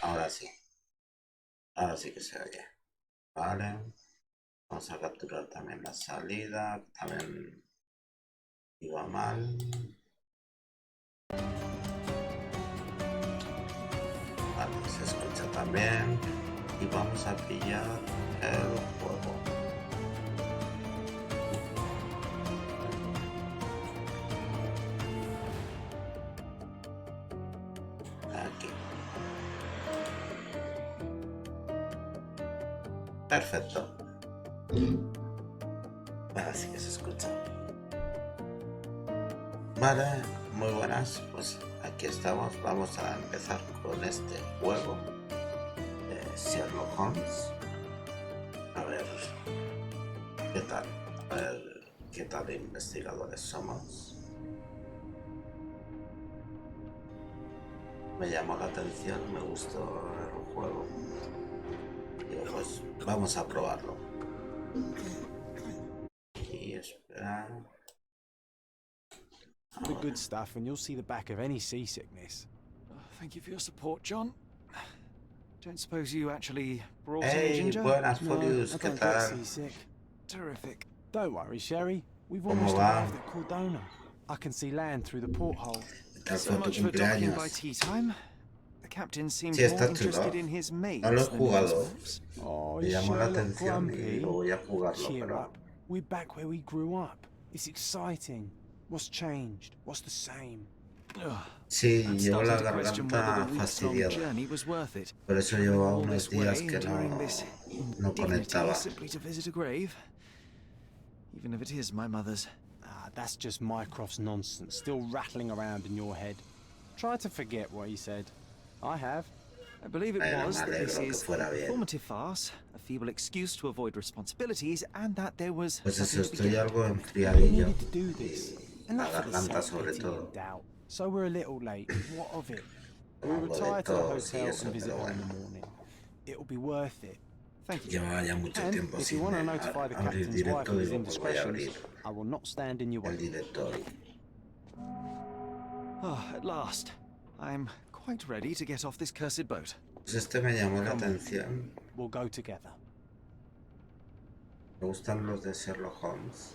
ahora sí. Ahora sí que se oye. Vale. Vamos a capturar también la salida. También iba mal. Vale, se escucha también. Y vamos a pillar el juego. Aquí. Perfecto. Ahora sí que se escucha. Vale, muy buenas. Pues aquí estamos. Vamos a empezar con este juego de Sherlock Holmes. A ver qué tal. A ver qué tal de investigadores somos. Me llamó la atención, me gustó el juego. Y pues vamos a probarlo. Y espera. The good stuff, and you'll see the back of any seasickness. Thank you for your support, John. Don't suppose you actually brought any Hey, ginger? buenas No, Furious, I ¿qué don't get tal? seasick. Terrific. Don't worry, Sherry. We've ¿Cómo almost va? arrived at Cordona. I can see land through the porthole. ¿Qué tal So fue tu much for docking by cumpleaños? tea time. The captain seemed Sí, more está interested chulo. in his No lo he maids than in his jugado. maps. Oh, Me is llamó la Sherlock atención y lo grumpy? voy a jugarlo, Cheer pero... up. We're back where we grew up. It's exciting. What's changed? What's the same? Sí, I'm llevo la starting to question whether the garganta weeks-long fastidiada. journey was worth it. Por eso Traveling llevo all unos this días way, que enduring this no indignity conectaba. simply to visit a grave, even if it is my mother's. Ah, that's just Mycroft's nonsense, still rattling around in your head. Try to forget what he said. I have. I believe it Bueno, was me that this alegro que is a fuera bien. performative farce, a feeble excuse to avoid responsibilities, and that there was Pues eso, nothing to be estoy gained. algo We enfriadillo. needed to do this. Y la Enough of the garganta sobre self-pity todo. and doubt. So we're a little late. What of it? We'll Algo de retire to the tos y hotel eso, and visit pero her in bueno. the morning. It'll be worth it. Thank you. Llevaba ya mucho And tiempo if you sin want to notify the abrir captain's wife directo, of his digo, pues voy a indiscretions, abrir I will not stand in your el way. directo hoy. Ah, at last. I'm quite ready to get off this cursed boat. Pues este me llamó la Come on. atención. We'll go together. Me gustan los de Sherlock Holmes.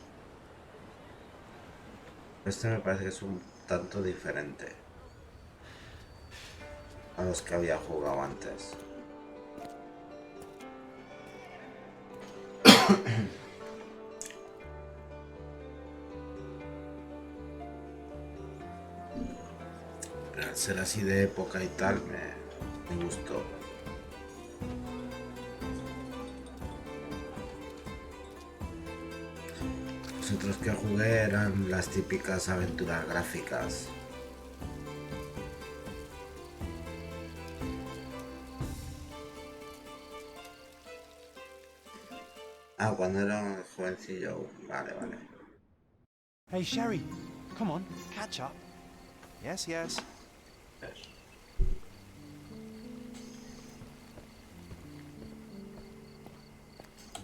Este me parece que es un tanto diferente a los que había jugado antes. Pero al ser así de época y tal, me gustó. Los otros que jugué eran las típicas aventuras gráficas. Ah, cuando era jovencillo. Vale, vale. Hey, Sherry, come on, catch up. Yes, yes.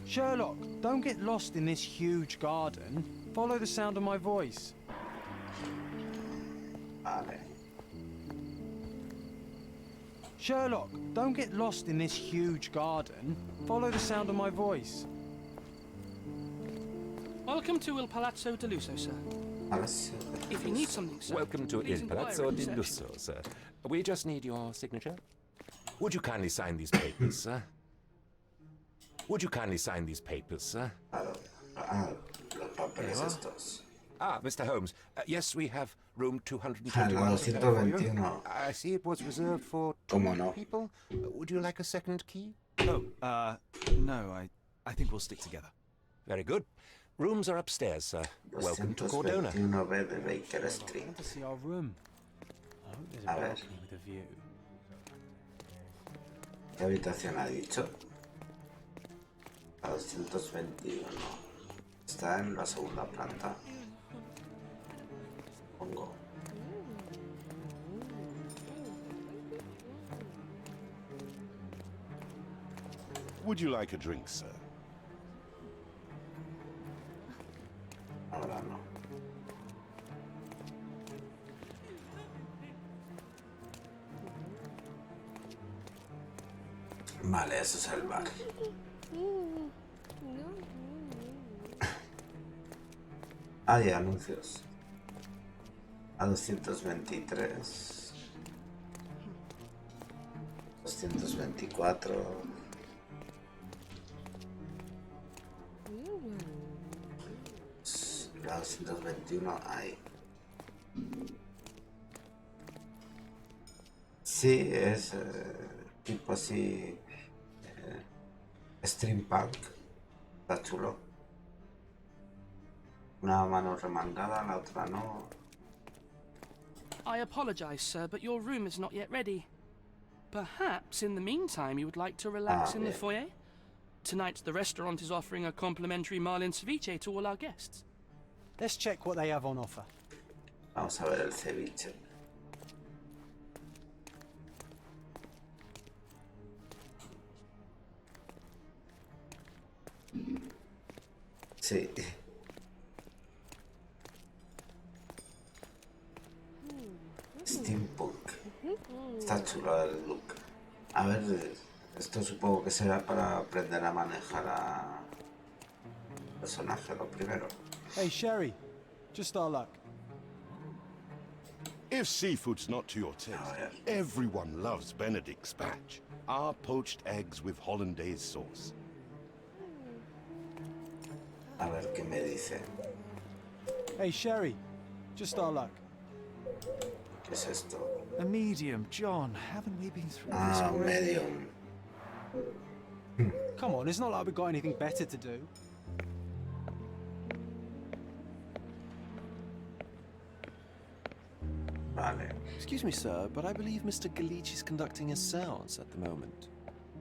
Sherlock, don't get lost in this huge garden. Follow the sound of my voice. Vale. Sherlock, don't get lost in this huge garden. Follow the sound of my voice. Welcome to Il Palazzo di Lusso, sir. If you need something, sir, Welcome to please Il inquire Palazzo at di reception. Lusso, sir. We just need your signature. Would you kindly sign these papers, sir? Would you kindly sign these papers, sir? Los papeles estos. Ah, Mr. Holmes. Yes, we have room Ah, 221 la prepared for you. 221. I see it was reserved for ¿Cómo two no? people. Would you like a second key? Oh, no, I think we'll stick together. Very good. Rooms are upstairs, sir. Welcome to Cordona. 221B de Baker Street. I want to see our room. I hope there's a A ver. balcony with a view. ¿Qué habitación ha dicho? La 221. Está en la segunda planta. Pongo. Would you like a drink, sir? Ahora no. Vale, eso es el bar. Hay anuncios. A 223. 224. La 221 hay. Sí, es tipo así. Steampunk. Está chulo. Una mano remangada, la otra no. I apologize, sir, but your room is not yet ready. Perhaps in the meantime you would like to relax in the foyer? Tonight the restaurant is offering a complimentary marlin ceviche to all our guests. Let's check what they have on offer. Vamos a ver el ceviche. Sí. Steampunk. Está chulo el look. A ver, esto supongo que será para aprender a manejar a personaje lo primero. Hey, Sherry, just our luck. If seafood's not to your taste, everyone loves Benedict's batch. Our poached eggs with hollandaise sauce. A ver qué me dice. Hey, Sherry, just our luck. ¿Qué es esto? A medium, John. Haven't we been through this Ah, already? medium. Come on, it's not like we've got anything better to do. Vale. Excuse me, sir, but I believe Mr. Galich is conducting a séance at the moment.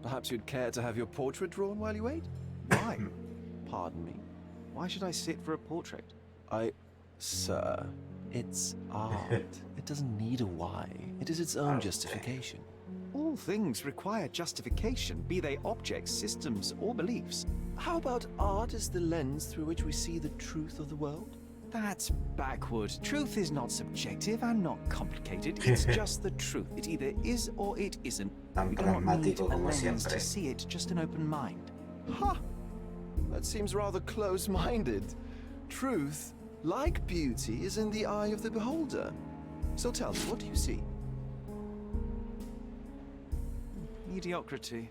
Perhaps you'd care to have your portrait drawn while you wait? Why? Pardon me. Why should I sit for a portrait? Sir, it's art. It doesn't need a why. It is its own justification. All things require justification, be they objects, systems, or beliefs. How about art as the lens through which we see the truth of the world? That's backward. Truth is not subjective and not complicated. It's just the truth. It either is or it isn't. Tan You do not need pragmático a como lens siempre. to see it, just an open mind. Ha! That seems rather close-minded. Truth, like beauty, is in the eye of the beholder. So tell me, what do you see? Mediocrity.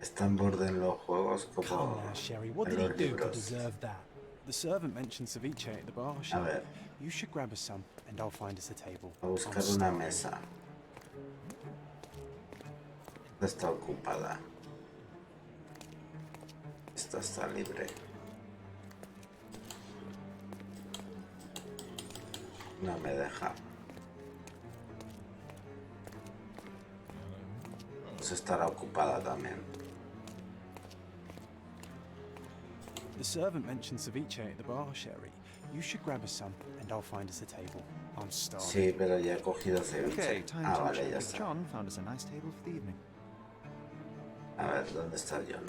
Está en borde en los juegos Come como on, Sherry, what en did he los do to libros. deserve that? The servant mentioned ceviche at the bar, A Sherry. ver, You should grab us some, and I'll find us a table. a buscar una mesa. Esta está ocupada. Esta está libre. No me deja. Pues estará ocupada también. The servant mentioned ceviche at the bar, Sherry. You should grab us some, and I'll find us a table. I'm starving. Sí, pero ya he cogido ceviche. Okay, time Ah, to vale, check ya if está. John found us a nice table for the evening. A ver, ¿dónde está John?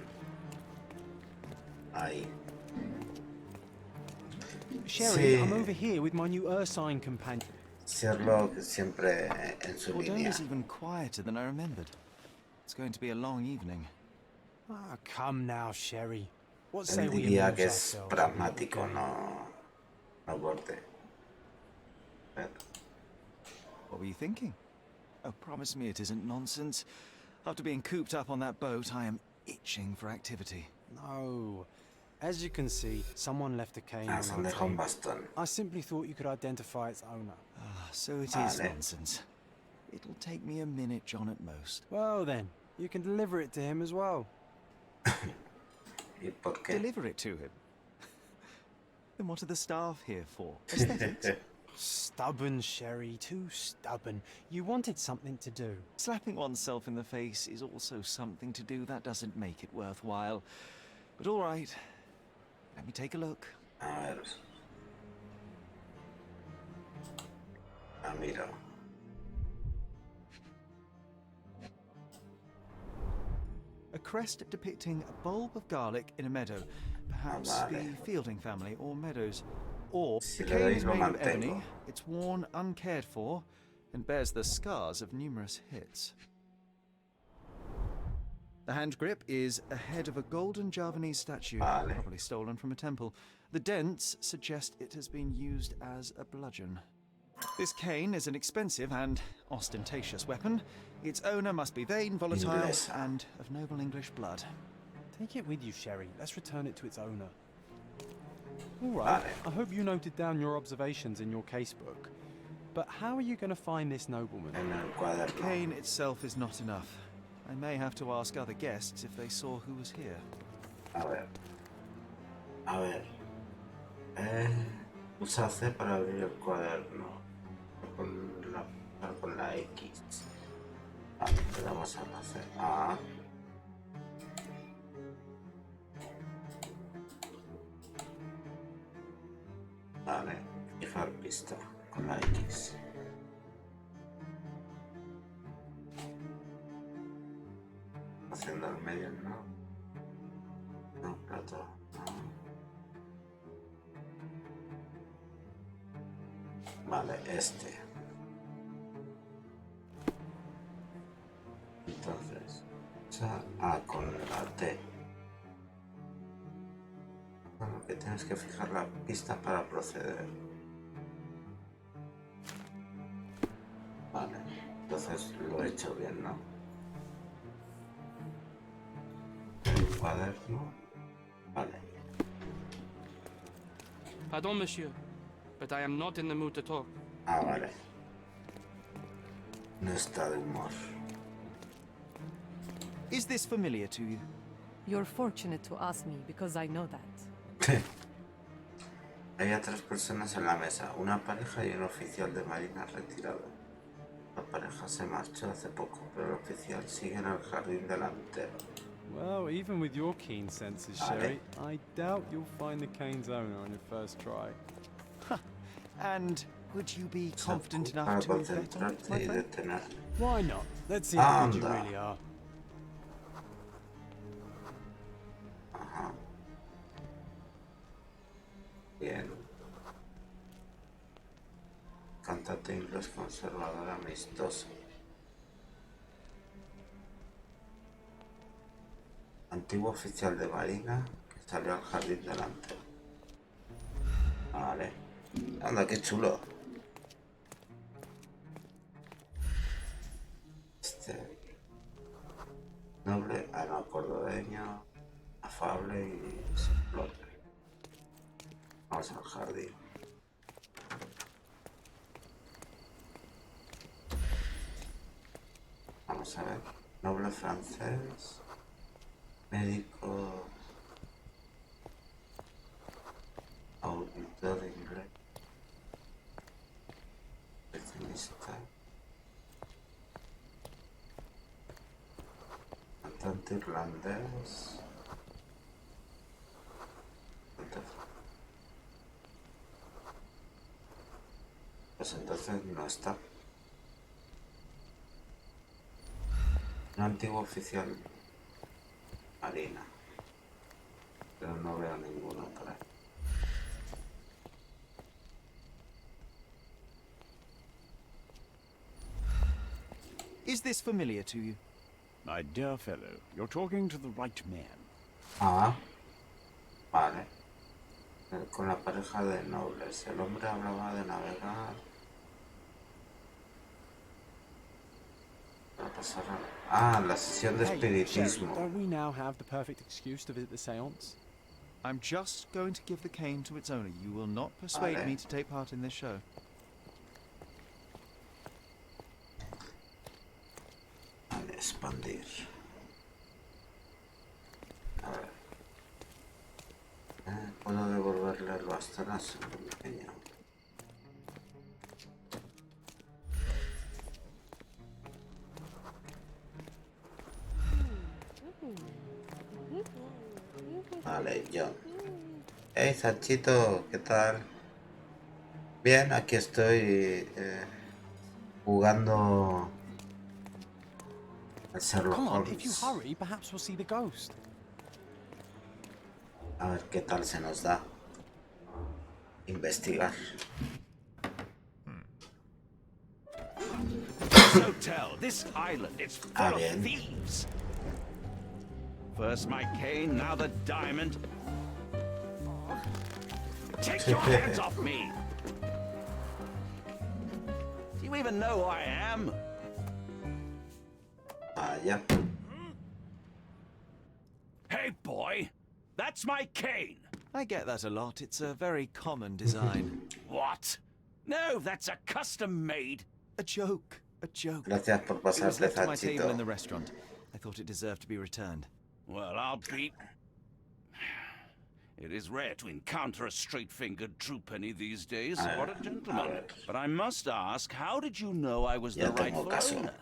Ahí. Sherry, Sí. I'm over here with my new Ursine companion. Sherlock siempre en su Bordeaux línea. is even quieter than I remembered. It's going to be a long evening. Ah, come now, Sherry. What Él say we diría amuse que es ourselves? pragmático, no borde. A ver. What were you thinking? Oh, promise me it isn't nonsense. After being cooped up on that boat, I am itching for activity. No. As you can see, someone left a cane Ah, on se our han dejado un table. bastón. I simply thought you could identify its owner. Ah, so it is Vale. nonsense. It'll take me a minute, John, at most. Well then, you can deliver it to him as well. ¿Y por qué? Deliver it to him. Then what are the staff here for? Aesthetics? Stubborn, Sherry, too stubborn. You wanted something to do. Slapping oneself in the face is also something to do. That doesn't make it worthwhile. But all right. Let me take a look. A ver. Ah, mira. A crest depicting a bulb of garlic in a meadow. Perhaps vale. the Fielding family or Meadows. Or Si the le cane doy is lo made of mantengo. ebony, it's worn uncared for, and bears the scars of numerous hits. The hand grip is a head of a golden Javanese statue, probably stolen from a temple. The dents suggest it has been used as a bludgeon. This cane is an expensive and ostentatious weapon. Its owner must be vain, volatile, and of noble English blood. Take it with you, Sherry. Let's return it to its owner. All right, I hope you noted down your observations in your casebook. But how are you going to find this nobleman? The cane itself is not enough. I may have to ask other guests if they saw who was here. A ver. Usa C para abrir el cuaderno. Con la X. Vale, le damos a la C. A. Vale, fijar pista con la X. Haciendo el medio, no. No, plato. No. Vale, este. Entonces, con la T. Bueno, que tienes que fijar la pista para proceder. Vale, entonces lo he hecho bien, ¿no? El cuaderno. Vale. Pardon, monsieur, but I am not in the mood to talk. Vale. No está de humor. Is this familiar to you? You're fortunate to ask me because I know that. Había 3 personas en la mesa, una pareja y un oficial de marina retirado. La pareja se marchó hace poco, pero el oficial sigue en el jardín delantero. Well, even with your keen senses, Sherry, I doubt you'll find the cane's owner on your first try. And would you be confident enough to bet on it, my friend? Why not? Let's see how good you really are. Bien. Cantante inglés conservador amistoso. Antiguo oficial de marina que salió al jardín delantero. Vale. Anda, qué chulo. Este. Noble, cordobeño, afable y simplón. Vamos al jardín. Vamos a ver. Noble francés. Médico. Auditor inglés. Especialista. Cantante irlandés. Pues entonces no está. Un antiguo oficial marina. Pero no veo ninguno por ahí. Is this familiar to you? My dear fellow, you're talking to the right man. Ah, vale. Con la pareja de nobles. El hombre hablaba de navegar. La sesión de espiritismo. Don't we now have the perfect excuse to visit the séance? I'm just going to give the cane to its owner. You will not persuade me to take part in this show. Vale, expandir. A ver. Puedo devolverle el bastón a su pequeño. Vale, John. Hey, Sanchito, ¿qué tal? Bien, aquí estoy jugando al Sherlock Come on, if you Holmes. hurry, perhaps we'll see the ghost. A ver qué tal se nos da investigar. hotel, this island, it's full of bien. thieves. First my cane, now the diamond. Take your hands off me! Do you even know who I am? Ya. Hey, boy! That's my cane! I get that a lot. It's a very common design. What? No, that's a custom-made. A joke. A joke. Gracias por It was pasarte, left at my table in Sanchito. the restaurant. I thought it deserved to be returned. Well, I'll be... It is rare to encounter a straight-fingered true penny these days. What a gentleman. But I must ask, how did you know I was the Ya tengo rightful caso. owner?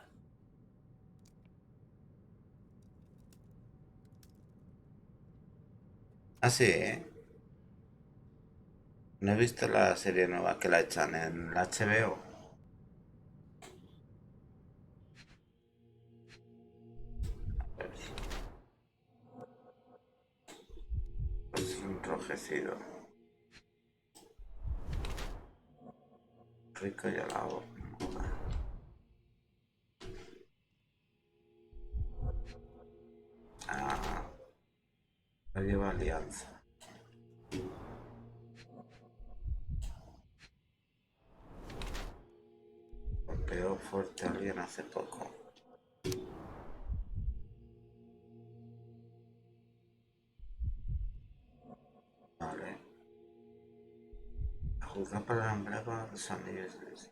Ah, sí, ¿eh? No he visto la serie nueva que la echan en la HBO. Es enrojecido. Rico y alabo. Ah, no lleva alianza. Golpeó fuerte a alguien hace poco. Vale. A juzgar por el emblema de los anillos.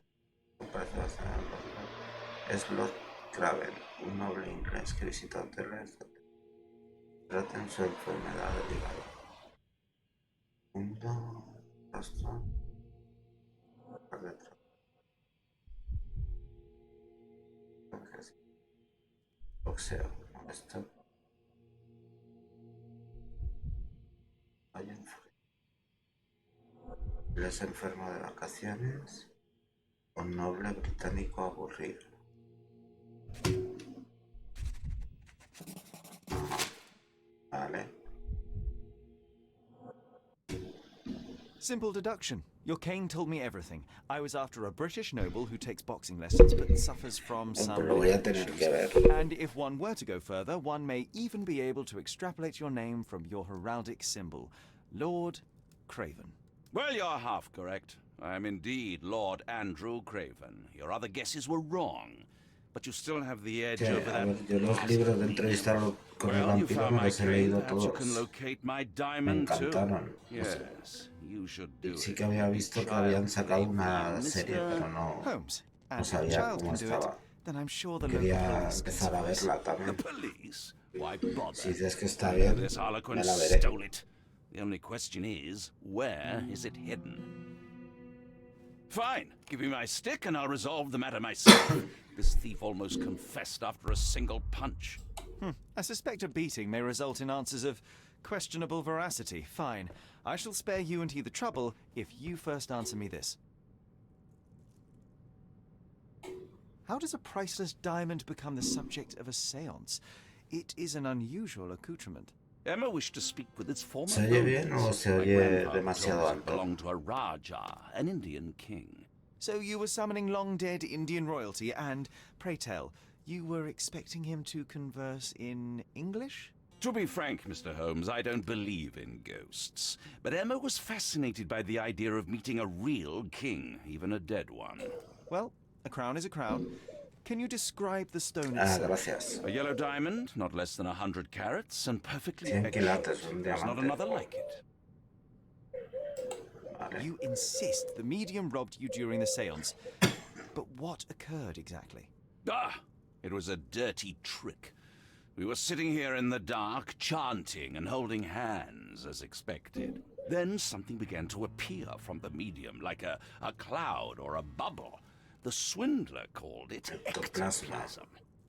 Parece bastante importante. Es Lord Craven, un noble inglés que visitó hoteles donde traten su enfermedad del hígado. Mundo, rastro, por detrás. Boxeo, esto. Hay un él es enfermo de vacaciones. Un noble británico aburrido. Vale. Simple deduction. Your cane told me everything. I was after a British noble who takes boxing lessons but suffers from some Lo voy a tener que ver. And if one were to go further, one may even be able to extrapolate your name from your heraldic symbol, Lord Craven. Well, you're half correct. I am indeed Lord Andrew Craven. Your other guesses were wrong. But you still have the edge Sí, over a that... ver, yo los libros de entrevistarlo con el Well, you vampiro found me my los he cane. leído Perhaps you can todos. locate my Me diamond too. encantaron. Yes, you should do Sí it. que había visto que habían sacado una serie, pero no, Holmes, no and if a sabía child cómo can do it, estaba. then I'm sure the local Quería police can empezar a suffice. verla The también. police? Why bother? Si dices que está bien, This Harlequin me la veré. stole it. The only question is, where is it hidden? Fine. Give me my stick and I'll resolve the matter myself. This thief almost confessed after a single punch. I suspect a beating may result in answers of questionable veracity. Fine. I shall spare you and he the trouble if you first answer me this. How does a priceless diamond become the subject of a séance? It is an unusual accoutrement. Emma wished to speak with its former ¿Se oye bien o owners. se My oye grandfather demasiado told us it alto? belonged to a Raja, an Indian king. So you were summoning long-dead Indian royalty, and, pray tell, you were expecting him to converse in English? To be frank, Mr. Holmes, I don't believe in ghosts. But Emma was fascinated by the idea of meeting a real king, even a dead one. Well, a crown is a crown. Can you describe the stone Ah, itself? gracias. A yellow diamond, not less than 100 carats, and perfectly 100 egg-shaped. quilates, un There's not diamante. another like it. Vale. You insist the medium robbed you during the séance. But what occurred exactly? Ah, it was a dirty trick. We were sitting here in the dark, chanting and holding hands, as expected. Then something began to appear from the medium, like a cloud or a bubble. The swindler called it ectoplasm.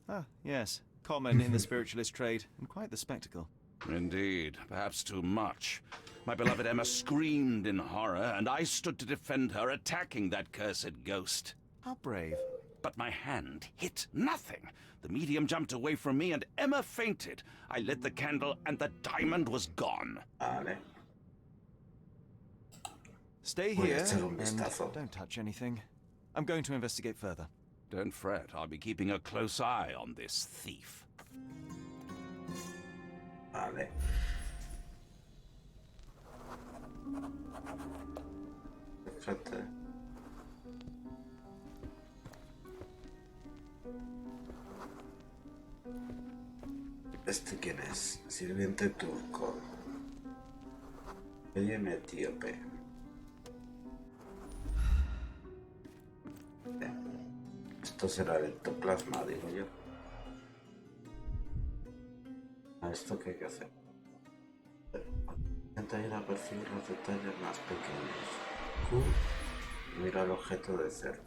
Ah, yes. Common in the spiritualist trade, and quite the spectacle. Indeed, perhaps too much. My beloved Emma screamed in horror, and I stood to defend her, attacking that cursed ghost. How brave. But my hand hit nothing. The medium jumped away from me, and Emma fainted. I lit the candle, and the diamond was gone. Vale. Stay Voy a here echar un and vistazo. don't touch anything. I'm going to investigate further. Don't fret, I'll be keeping a close eye on this thief. Vale. Perfecto. ¿Este quién es? Sirviente turco. Medio etíope. Esto será el ectoplasma, digo yo. ¿A esto qué hay que hacer? Intenta ir a percibir los detalles más pequeños. Q. Mira el objeto de cerca.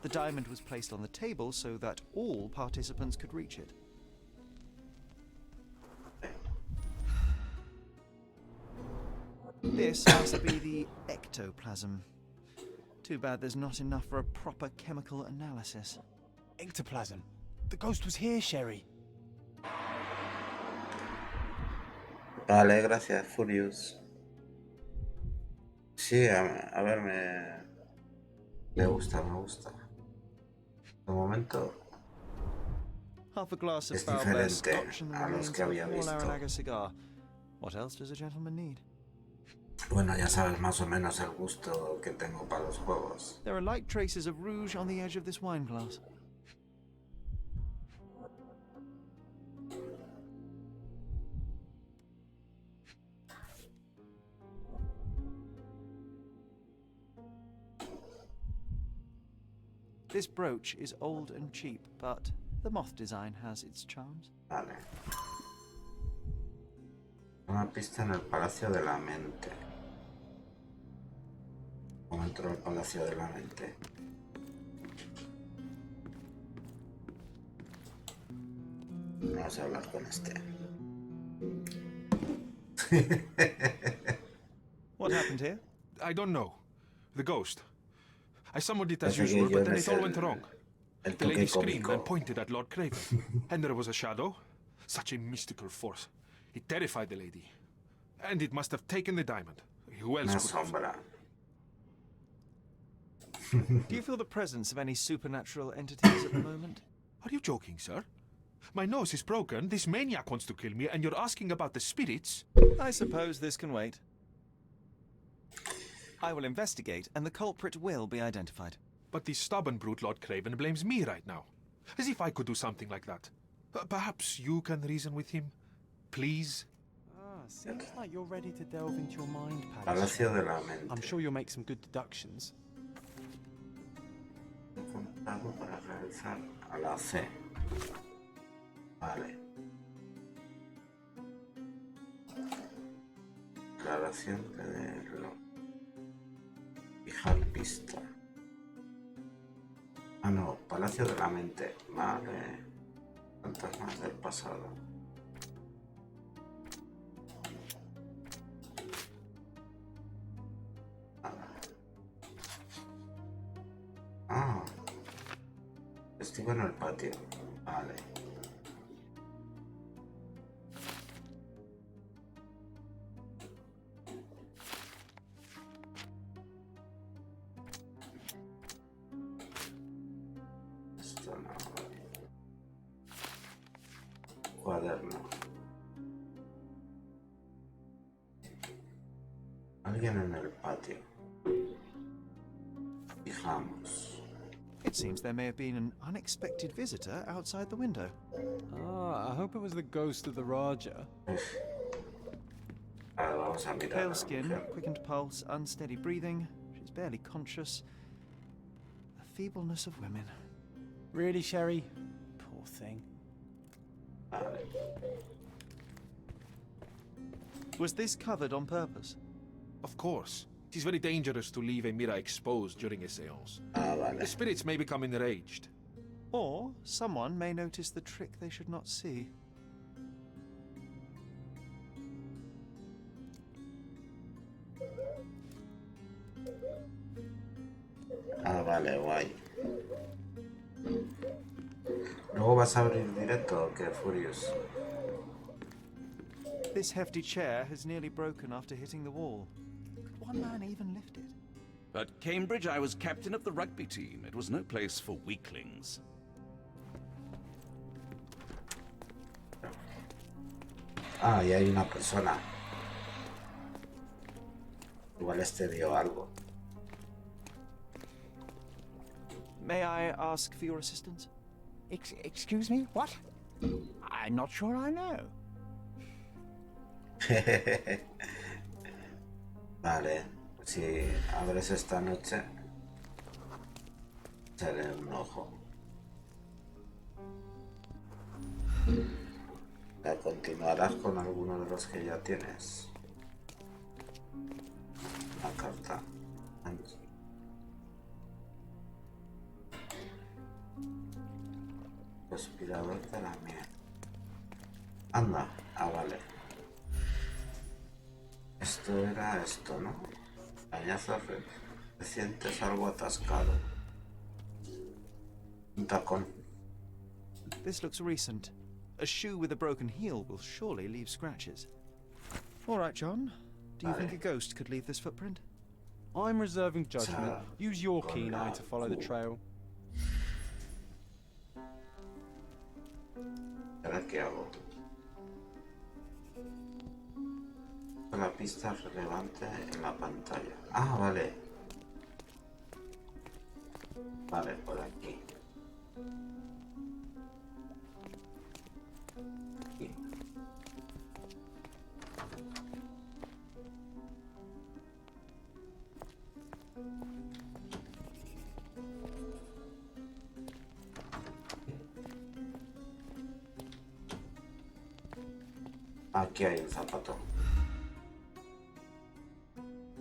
The diamond was placed on the table so that all participants could reach it. This must be the ectoplasm. Too bad there's not enough for a proper chemical analysis. Ectoplasm. The ghost was here, Sherry. Vale, gracias, Furious. Sí, a ver, me gusta, me gusta. De momento Half a glass of es foul diferente scotch and the a los remains que of a había visto. four-Laranaga cigar. What else does a gentleman need? Bueno, ya sabes más o menos el gusto que tengo para los juegos. There are light traces of rouge on the edge of this wine glass. This brooch is old and cheap, but the moth design has its charms. Vale. Una pista en el Palacio de la Mente. ¿Cómo entró al Palacio de la Mente? Vamos a hablar con este. What happened here? I don't know. The ghost. I summoned it as Parece que usual, but then John it es all went wrong. el The lady toque screamed and cómico. pointed at Lord Craven. And there was a shadow. Such a mystical force. It terrified the lady. And it must have taken the diamond. Who else Una could have? sombra. Do you feel the presence of any supernatural entities at the moment? Are you joking, sir? My nose is broken, this maniac wants to kill me, and you're asking about the spirits? I suppose this can wait. I will investigate, and the culprit will be identified. But the stubborn brute Lord Craven blames me right now. As if I could do something like that. Perhaps you can reason with him? Please? Seems like you're ready to delve into your mind palace. Palacio de la Mente. I'm sure you'll make some good deductions. Algo para realizar a la C. Vale. Declaración de lo. Fijar pista. Ah, no, Palacio de la Mente. Vale. Fantasmas del pasado. Ah. Estuve en el patio. Vale. Esto no. Cuaderno. Alguien en el patio. Fijamos. It seems there may have been an unexpected visitor outside the window. Ah, I hope it was the ghost of the Raja. Ahora vamos a mirar a Pale la skin, mujer. quickened pulse, unsteady breathing. She's barely conscious. The feebleness of women. Really, Sherry? Poor thing. Vale. Was this covered on purpose? Of course. It is very dangerous to leave a mirror exposed during a seance. Ah, vale. The spirits may become enraged. Or someone may notice the trick they should not see. Ah, vale, guay. Luego vas a abrir directo, ¿o qué, Furious? This hefty chair has nearly broken after hitting the wall. Could one man even lift it? At Cambridge, I was captain of the rugby team. It was no place for weaklings. Ah, y hay una persona. Igual este dio algo. May I ask for your assistance? Excuse me? What? I'm not sure I know. Vale, si abres esta noche, sale un ojo. ¿La continuarás con alguno de los que ya tienes? La carta. Respirador de la miel. Anda, vale. Esto era esto, ¿no? Arañazos recientes, algo atascado. Un tacón. This looks recent. A shoe with a broken heel will surely leave scratches. All right, John. Do you think a ghost could leave this footprint? I'm reserving judgment. Use your keen eye to follow the trail. ¿Ahora qué hago? La pista relevante en la pantalla. Ah, vale. Vale, por aquí. Aquí. Aquí hay un zapato.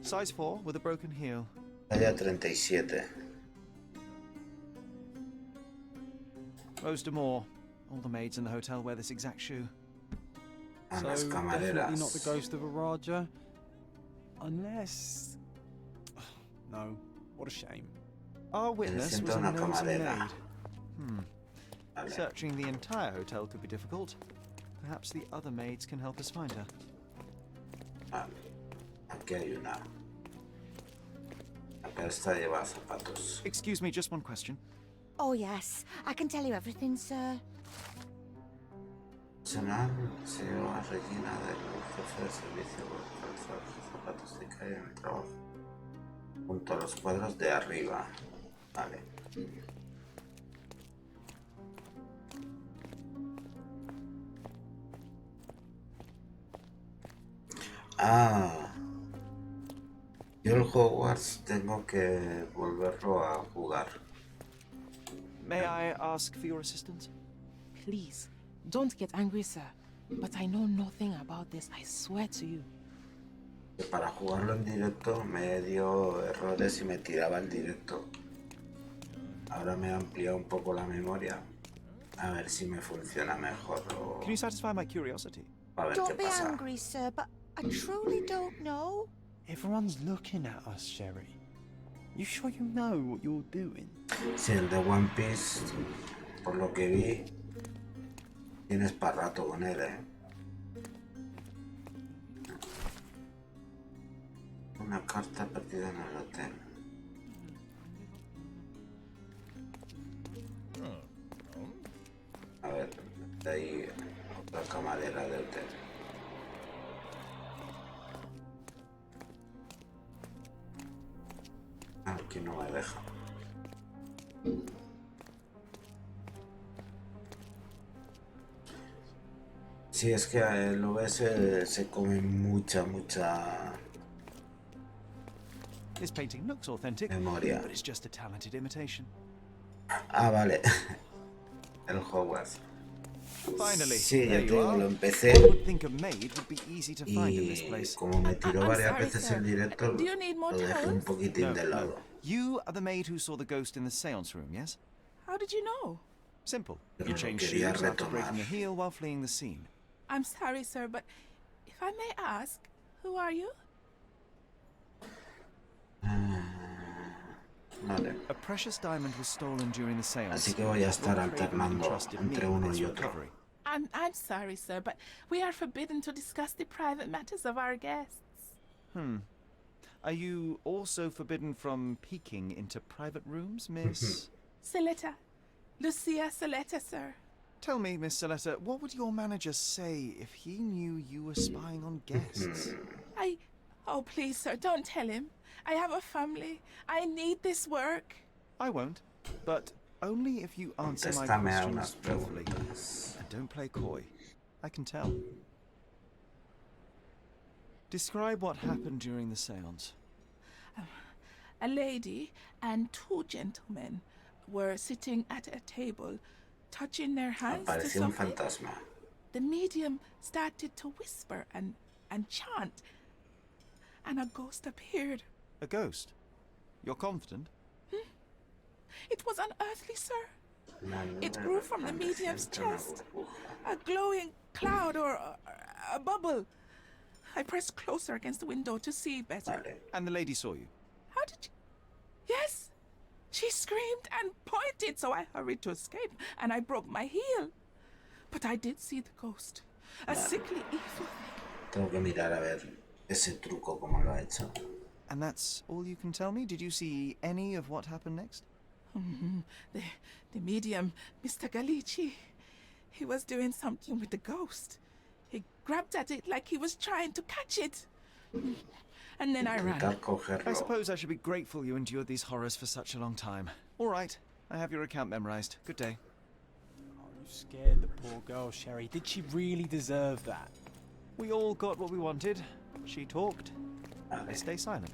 Size 4 with a broken heel. Talla 37. Rose D'Amour. All the maids in the hotel wear this exact shoe. And So las definitely not the camareras. ghost of a Raja. Unless... No, what a shame. Our witness siento was a una nosy camarera. maid. Vale. Searching the entire hotel could be difficult. Perhaps the other maids can help us find her. Vale. Aquí hay una. Acá esta lleva zapatos. Excuse me, just one question. Oh, yes. I can tell you everything, sir. Personal se lleva Regina del jefe de servicio por calzar sus zapatos de calle en el trabajo. Junto a los cuadros de arriba. Vale. Ah. Yo el Hogwarts tengo que volverlo a jugar. May I ask for your assistance? Please, don't get angry, sir. But I know nothing about this, I swear to you. Que para jugarlo en directo me dio errores y me tiraba el directo. Ahora me ha ampliado un poco la memoria. A ver si me funciona mejor o... Can you satisfy my curiosity? A ver qué Don't be pasa. angry, sir, but I truly don't know. Everyone's looking at us, Sherry. You sure you know what you're doing? Si el de One Piece, por lo que vi, tienes para rato con él, ¿eh? Una carta perdida en el hotel. A ver, de ahí otra camarera de hotel. Aquí no me deja. Sí, es que el OBS se come mucha This painting looks authentic, memoria. but it's just a talented imitation. Ah, vale. El Hogwarts. Finally, Sí, there ya te you digo, are. lo I empecé would think a maid would be easy to find in this y place. como me tiró I'm varias sorry, veces sir. el directo, Do you need more lo dejé un towels? poquitín de lado. You are the maid who saw the ghost in the seance room, yes? How did you know? Simple. Pero You lo changed quería shoes after retomar. breaking a heel while fleeing the scene. I'm sorry, sir, but if I may ask, who are you? Vale. A precious diamond was stolen during the seance. Así que voy a estar Lord Craven alternando entrusted me entre with uno its y otro. recovery. I'm sorry, sir, but we are forbidden to discuss the private matters of our guests. Are you also forbidden from peeking into private rooms, Miss? Saletta. Lucia Saletta, sir. Tell me, Miss Saletta, what would your manager say if he knew you were spying on guests? Oh, please, sir, don't tell him. I have a family. I need this work. I won't, but only if you answer my questions truthfully. And don't play coy. I can tell. Describe what happened during the séance. A lady and two gentlemen were sitting at a table, touching their hands to Apareció un something. fantasma. The medium started to whisper and chant, and a ghost appeared. A ghost? You're confident? It was unearthly, sir. It grew from the medium's chest. A glowing cloud or a bubble. I pressed closer against the window to see better. And the lady saw you? How did you... Yes. She screamed and pointed, so I hurried to escape, and I broke my heel. But I did see the ghost. A sickly, evil thing. Tengo que mirar a ver ese truco como lo ha hecho. And that's all you can tell me? Did you see any of what happened next? The medium, Mr. Galici, he was doing something with the ghost. He grabbed at it like he was trying to catch it. And then I ran. I suppose I should be grateful you endured these horrors for such a long time. All right, I have your account memorized. Good day. Oh, you scared the poor girl, Sherry. Did she really deserve that? We all got what we wanted. She talked. I stay silent.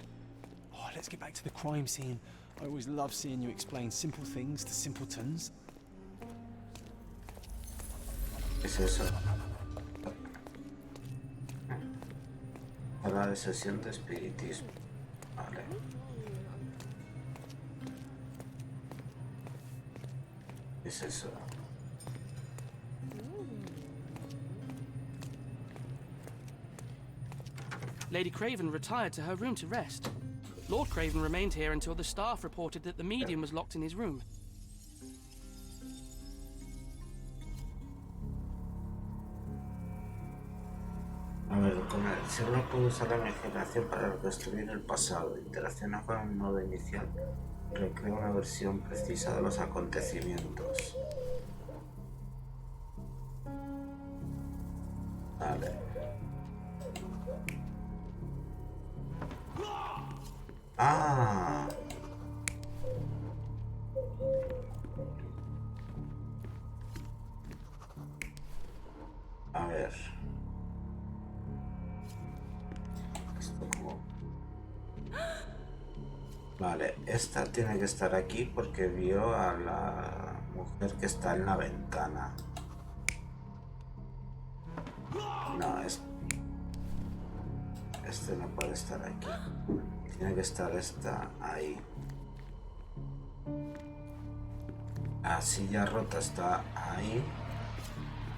Oh, let's get back to the crime scene. I always love seeing you explain simple things to simpletons. ¿Qué es eso? Sala de sesión de espiritismo. Vale. ¿Qué es eso? Lady Craven retired to her room to rest. Lord Craven remained here until the staff reported that the medium was locked in his room. A ver, Sherlock puede usar la imaginación para reconstruir el pasado. Interacciona con el modo inicial. Recrea una versión precisa de los acontecimientos. Vale. Ah. A ver. Esto como... Vale, esta tiene que estar aquí porque vio a la mujer que está en la ventana. No, este no puede estar aquí. Tiene que estar esta ahí. La silla rota está ahí.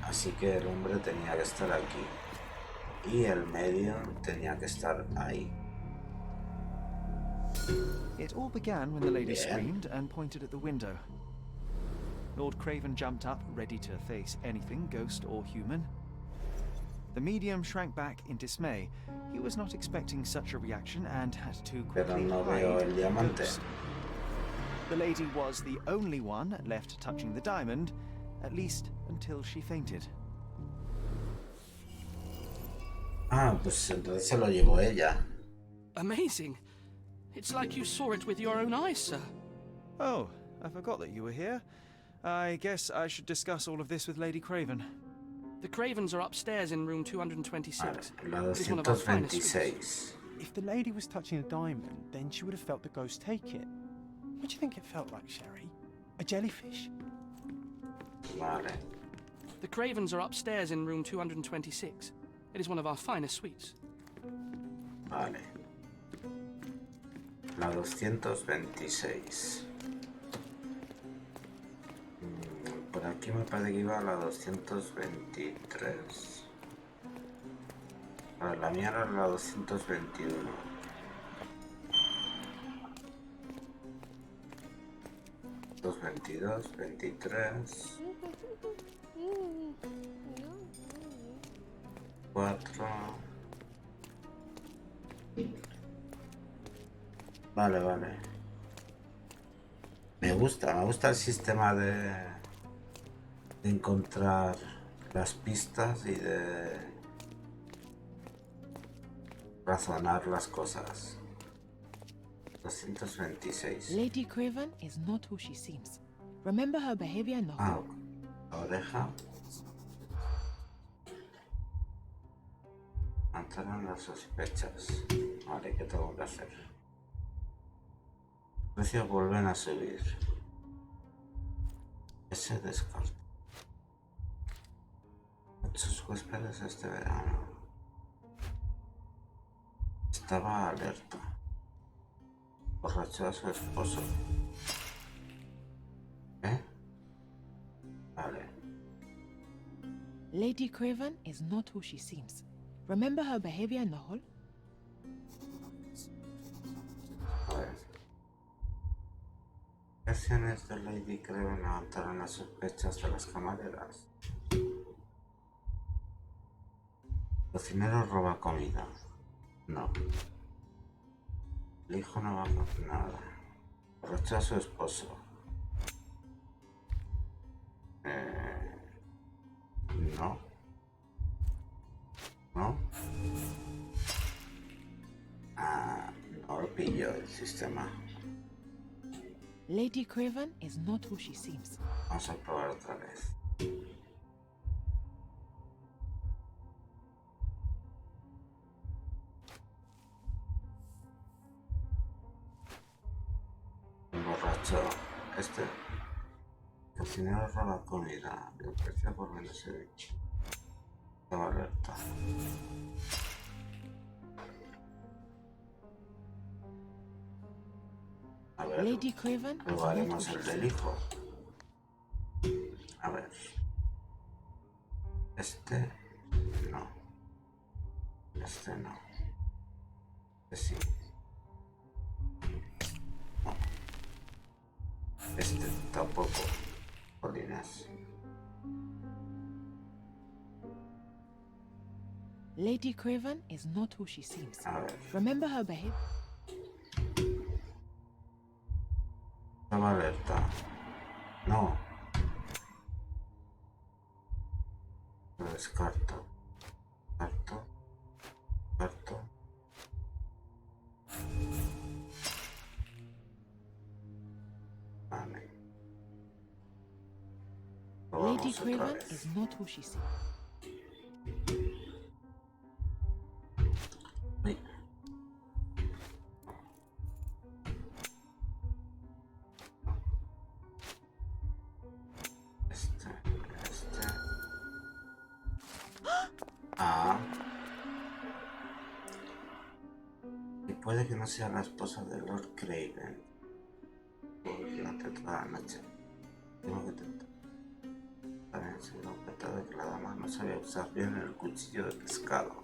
Así que el hombre tenía que estar aquí. Y el medio tenía que estar ahí. It all began when the lady screamed and pointed at the window. Lord Craven jumped up, ready to face anything, ghost or human. The medium shrank back in dismay. He was not expecting such a reaction and had to quickly hide the ghost. The lady was the only one left touching the diamond, at least until she fainted. Ah, pues entonces se lo llevó ella. Amazing. It's like you saw it with your own eyes, sir. Oh, I forgot that you were here. I guess I should discuss all of this with Lady Craven. The Cravens are upstairs in room 226. La It is one of our finest suites. 226. If the lady was touching a diamond, then she would have felt the ghost take it. What do you think it felt like, Sherry? A jellyfish? Vale. The Cravens are upstairs in room 226. It is one of our finest suites. Vale. La 226. Por aquí me parece que iba a la 223. Vale, la mía era la 221. Dos 22, 23. 4. Vale, vale. Me gusta el sistema de encontrar las pistas y de razonar las cosas. 226. Lady Craven is not who she seems. Remember her behavior in the hall. La oreja. Mantener las sospechas. Vale, ¿qué tengo que hacer? Los precios vuelven a subir. Ese descarta. Muchos huéspedes este verano. Estaba alerta. Borrachó a su esposo. ¿Eh? Vale. Lady Craven is not who she seems. Remember her behavior in the hall? A ver. ¿Qué acciones de Lady Craven levantaron las sospechas de las camareras? Cocinero roba comida. No. El hijo no va a hacer nada. Borracho a su esposo. No. ¿No? No lo pillo el sistema. Lady Craven is not who she seems. Vamos a probar otra vez. El borracho. Cocinero roba comida. El precio por venderse. Estaba alerta. A ver, Lady Craven probaremos el del hijo. A ver. No. No. Sí. No. Tampoco. Colinas. Lady Craven is not who she seems. A ver. Remember her behavior. Estaba alerta. No. Lo descarto. Descarto. Vale. Lady Craven is not who she seems. Uy. Y puede que no sea la esposa de Lord Craven. Imagínate toda la noche. Tengo que tentar. También se me ha contado que la dama no sabía usar bien el cuchillo de pescado.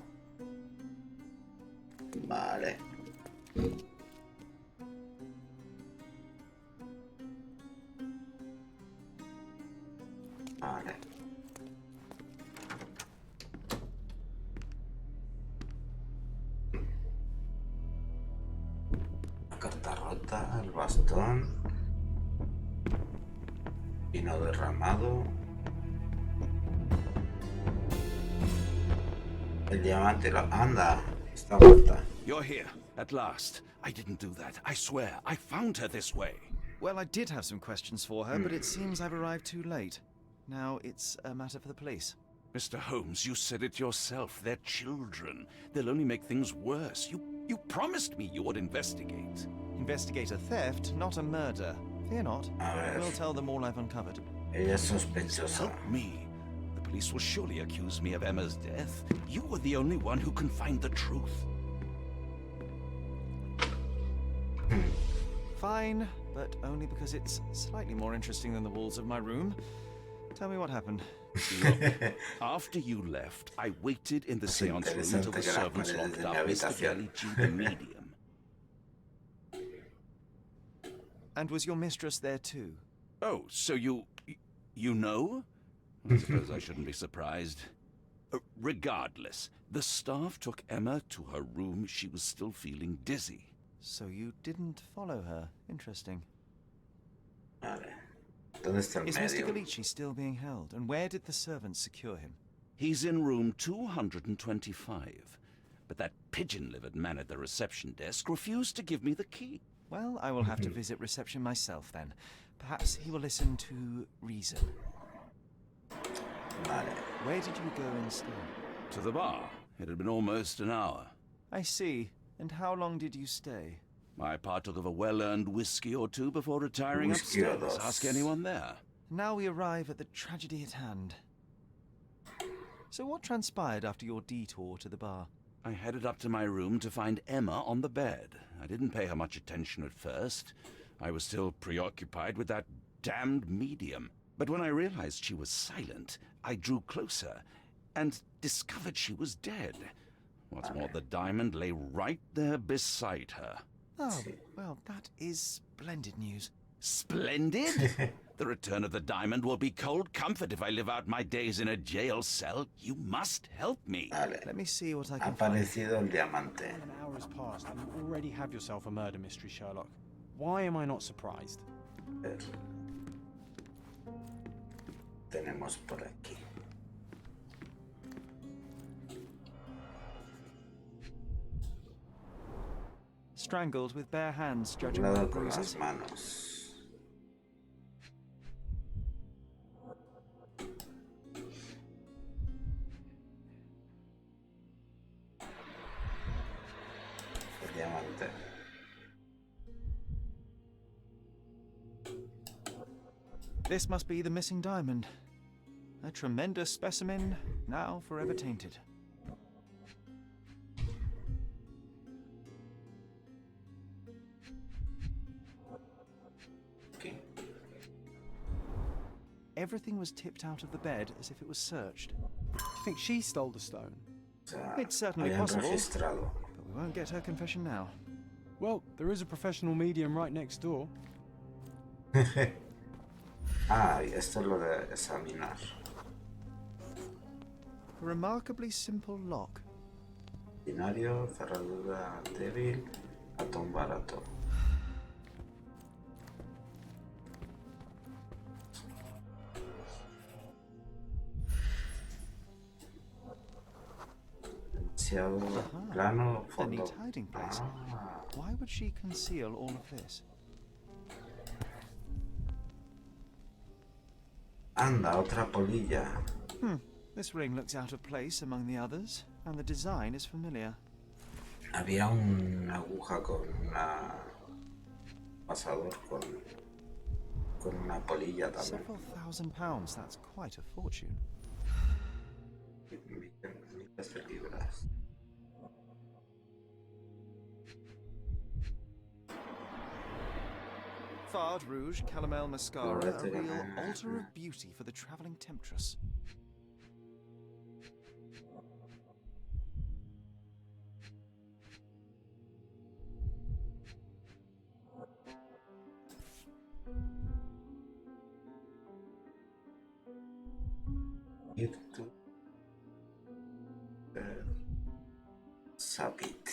Vale. Vale. La carta rota, el bastón. Vino derramado. El diamante, anda, está muerta. You're here, at last. I didn't do that. I swear, I found her this way. Well, I did have some questions for her, but it seems I've arrived too late. Now it's a matter for the police. Mr. Holmes, you said it yourself. They're children. They'll only make things worse. You promised me you would investigate. Investigate a theft, not a murder. Fear not. I will tell them all I've uncovered. Ella es sospechosa. Help me. The police will surely accuse me of Emma's death. You were the only one who can find the truth. Fine, but only because it's slightly more interesting than the walls of my room. Tell me what happened. Look, after you left, I waited in the seance room until the servants locked up Mr. Galici, the medium. And was your mistress there too? Oh, so you know? I suppose I shouldn't be surprised. Regardless, the staff took Emma to her room. She was still feeling dizzy. So you didn't follow her. Interesting. Vale. ¿Dónde está el Is Mr. medium? Galici still being held? And where did the servants secure him? He's in room 225. But that pigeon-livered man at the reception desk refused to give me the key. Well, I will have to visit reception myself then. Perhaps he will listen to reason. Vale. Where did you go instead? To the bar. It had been almost an hour. I see. And how long did you stay? I partook of a well-earned whiskey or two before retiring Whiskey or upstairs. dos. Ask anyone there. Now we arrive at the tragedy at hand. So what transpired after your detour to the bar? I headed up to my room to find Emma on the bed. I didn't pay her much attention at first. I was still preoccupied with that damned medium. But when I realized she was silent, I drew closer and discovered she was dead. What's more, the diamond lay right there beside her. Oh, well, that is splendid news. Splendid? The return of the diamond will be cold comfort if I live out my days in a jail cell. You must help me. Vale. Let me see what I can Aparecido el diamante. An hour has passed and you already have yourself a murder mystery, Sherlock. Why am I not surprised? A ver. Tenemos por aquí. Strangled with bare hands, judging by the Doblado con las bruises. manos. El diamante. This must be the missing diamond. A tremendous specimen, now forever tainted. Okay. Everything was tipped out of the bed as if it was searched. Do you think she stole the stone? O sea, It's certainly habían possible, registrado. but we won't get her confession now. Well, there is a professional medium right next door. Ah, y esto es lo de examinar. A remarkably simple lock. Binario, cerradura débil, atón barato. Demasiado plano, A fondo. neat hiding place. Ah, Why would she conceal all of this? anda, otra polilla. This ring looks out of place among the others, and the design is familiar. Había una aguja con una pasador con una polilla también. Several £1,000, that's quite a fortune. Miles de libras. Fard Rouge, Calomel Mascara, a Alright, real then. altar of beauty for the travelling temptress. YouTube. Sapit.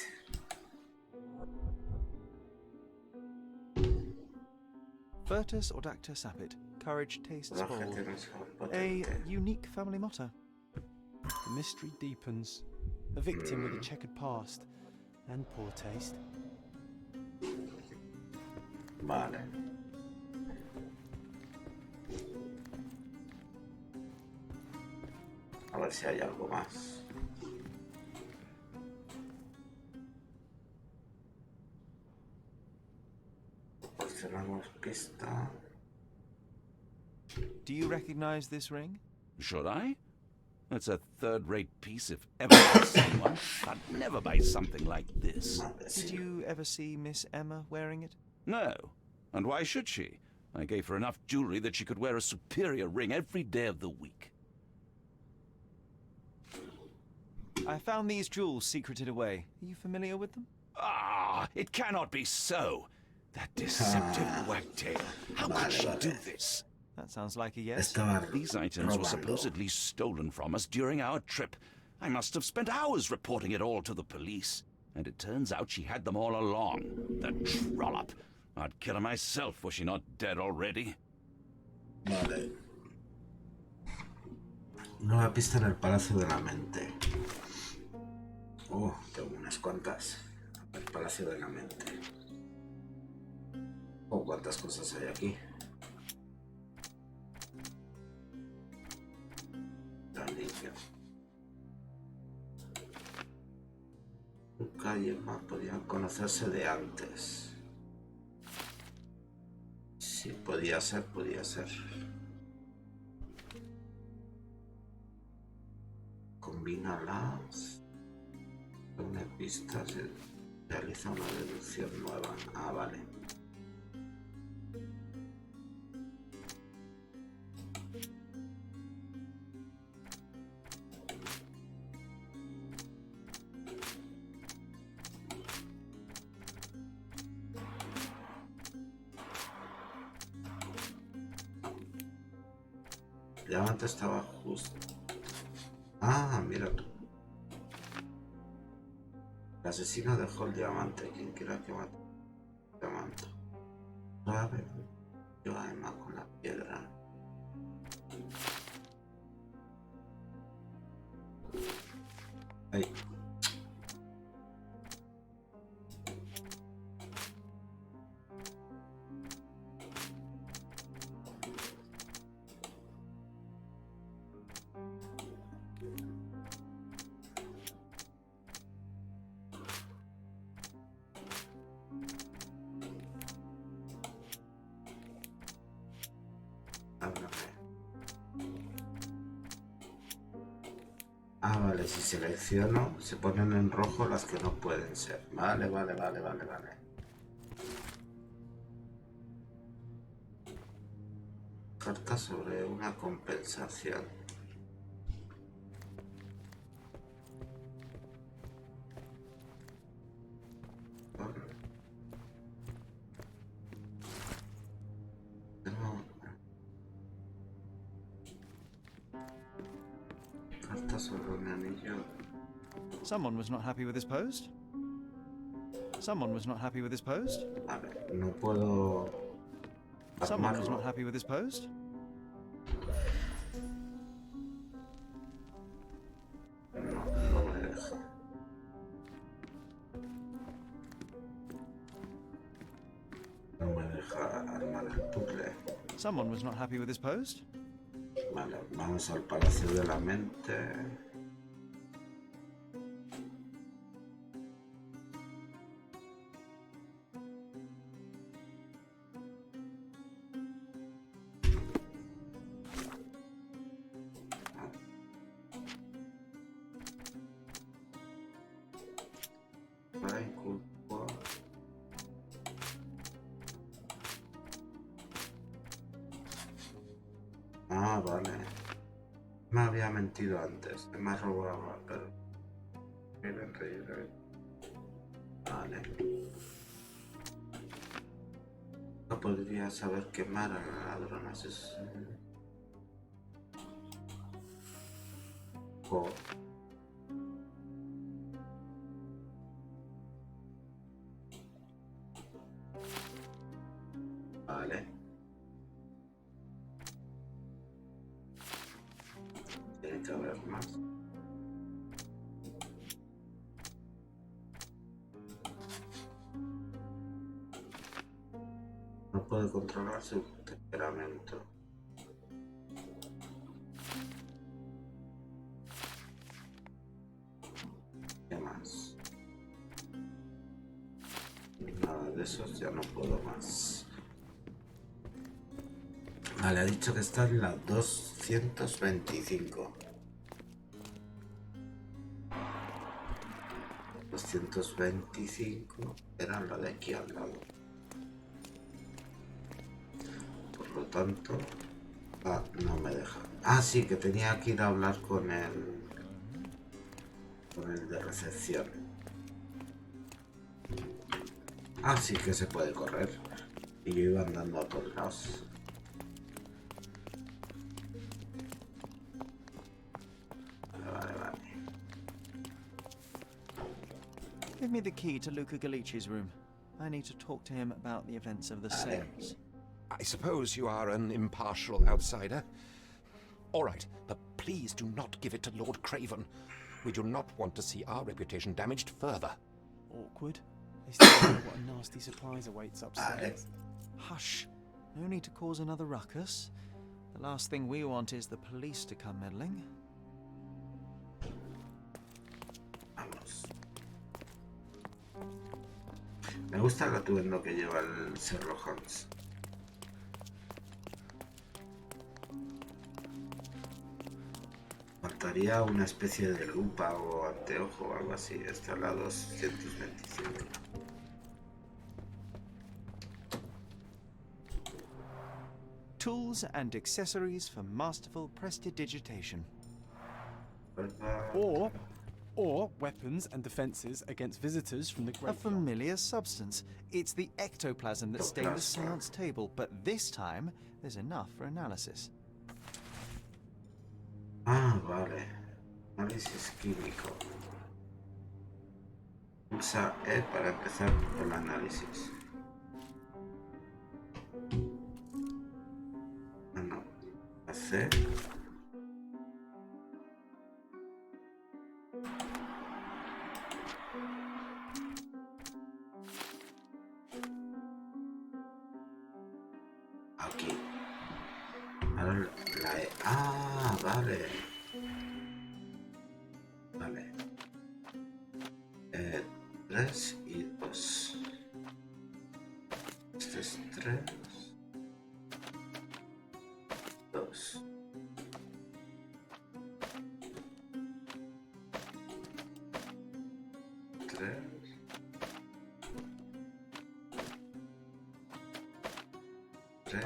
Virtus Audacta Sapit, courage tastes La bold. gente no se va a A potente. unique family motto. The mystery deepens. A victim with a checkered past and poor taste. Vale. A ver si hay algo más. Proporcionamos pista. Do you recognize this ring? Should I? That's a third-rate piece if ever I've seen one. I'd never buy something like this. Did you ever see Miss Emma wearing it? No. And why should she? I gave her enough jewelry that she could wear a superior ring every day of the week. I found these jewels secreted away. Are you familiar with them? Ah, it cannot be so. That deceptive wagtail. How could she do this? That sounds like a yes. These items were supposedly stolen from us during our trip. I must have spent hours reporting it all to the police. And it turns out she had them all along. The trollop. I'd kill her myself, was she not dead already? Vale. Nueva pista en el Palacio de la Mente. Oh, tengo unas cuantas. El Palacio de la Mente. Oh, cuántas cosas hay aquí. Tan limpio. Nunca y más podían conocerse de antes. Sí, podía ser, podía ser. Combínalas. Una pista se realiza una deducción nueva. Ah, vale. El diamante estaba justo. Ah, mira tú. El asesino dejó el diamante. Quien quiera que mate el diamante. Suave. Yo además con la piedra. Ahí. Ah, vale, si selecciono, se ponen en rojo las que no pueden ser. Vale, vale, vale, vale, vale. Carta sobre una compensación. Vale. Carta sobre un anillo. Someone was not happy with his post? Someone was not happy with his post? Vale, no puedo... Someone was not happy with his post? No me deja. No me deja armar el puzzle. Someone was not happy with his post? Vale, vamos al Palacio de la Mente. Ay, culpa. Ah, vale. Me había mentido antes. Me robaba, pero... Miren, reír. Vale. No podría saber quemar a la ladrona. Oh. Vale. Tiene que haber más. No puede controlar su temperamento. ¿Qué más? Nada de esos, ya no puedo más. Vale, ha dicho que está en la 225. 225 era la de aquí al lado. Por lo tanto... Ah, no me deja. Ah, sí, que tenía que ir a hablar con el... con el de recepción. Ah, sí que se puede correr. Y yo iba andando a todos lados. Vale, vale, vale. Give me the key to Luca Galici's room. I need to talk to him about the events of the seance. I suppose you are an impartial outsider. All right, but please do not give it to Lord Craven. We do not want to see our reputation damaged further. Awkward. They still don't know what a nasty surprise awaits upstairs. Hush. No need to cause another ruckus. The last thing we want is the police to come meddling. Vamos. Me gusta el atuendo que lleva el Sherlock Holmes. Faltaría una especie de lupa o anteojo o algo así. Esta es la 225. Tools and accessories for masterful prestidigitation. Or weapons and defenses against visitors from the graveyard. A familiar substance. It's the ectoplasm that stained the seance table, but this time there's enough for analysis. Ah, vale. Análisis químico. Pulsa E para empezar el análisis. Ah, no. A C. Aquí. Ahora la E. Ah, vale. Vale. 3 y 2. Este es 3. 2. 3. 3.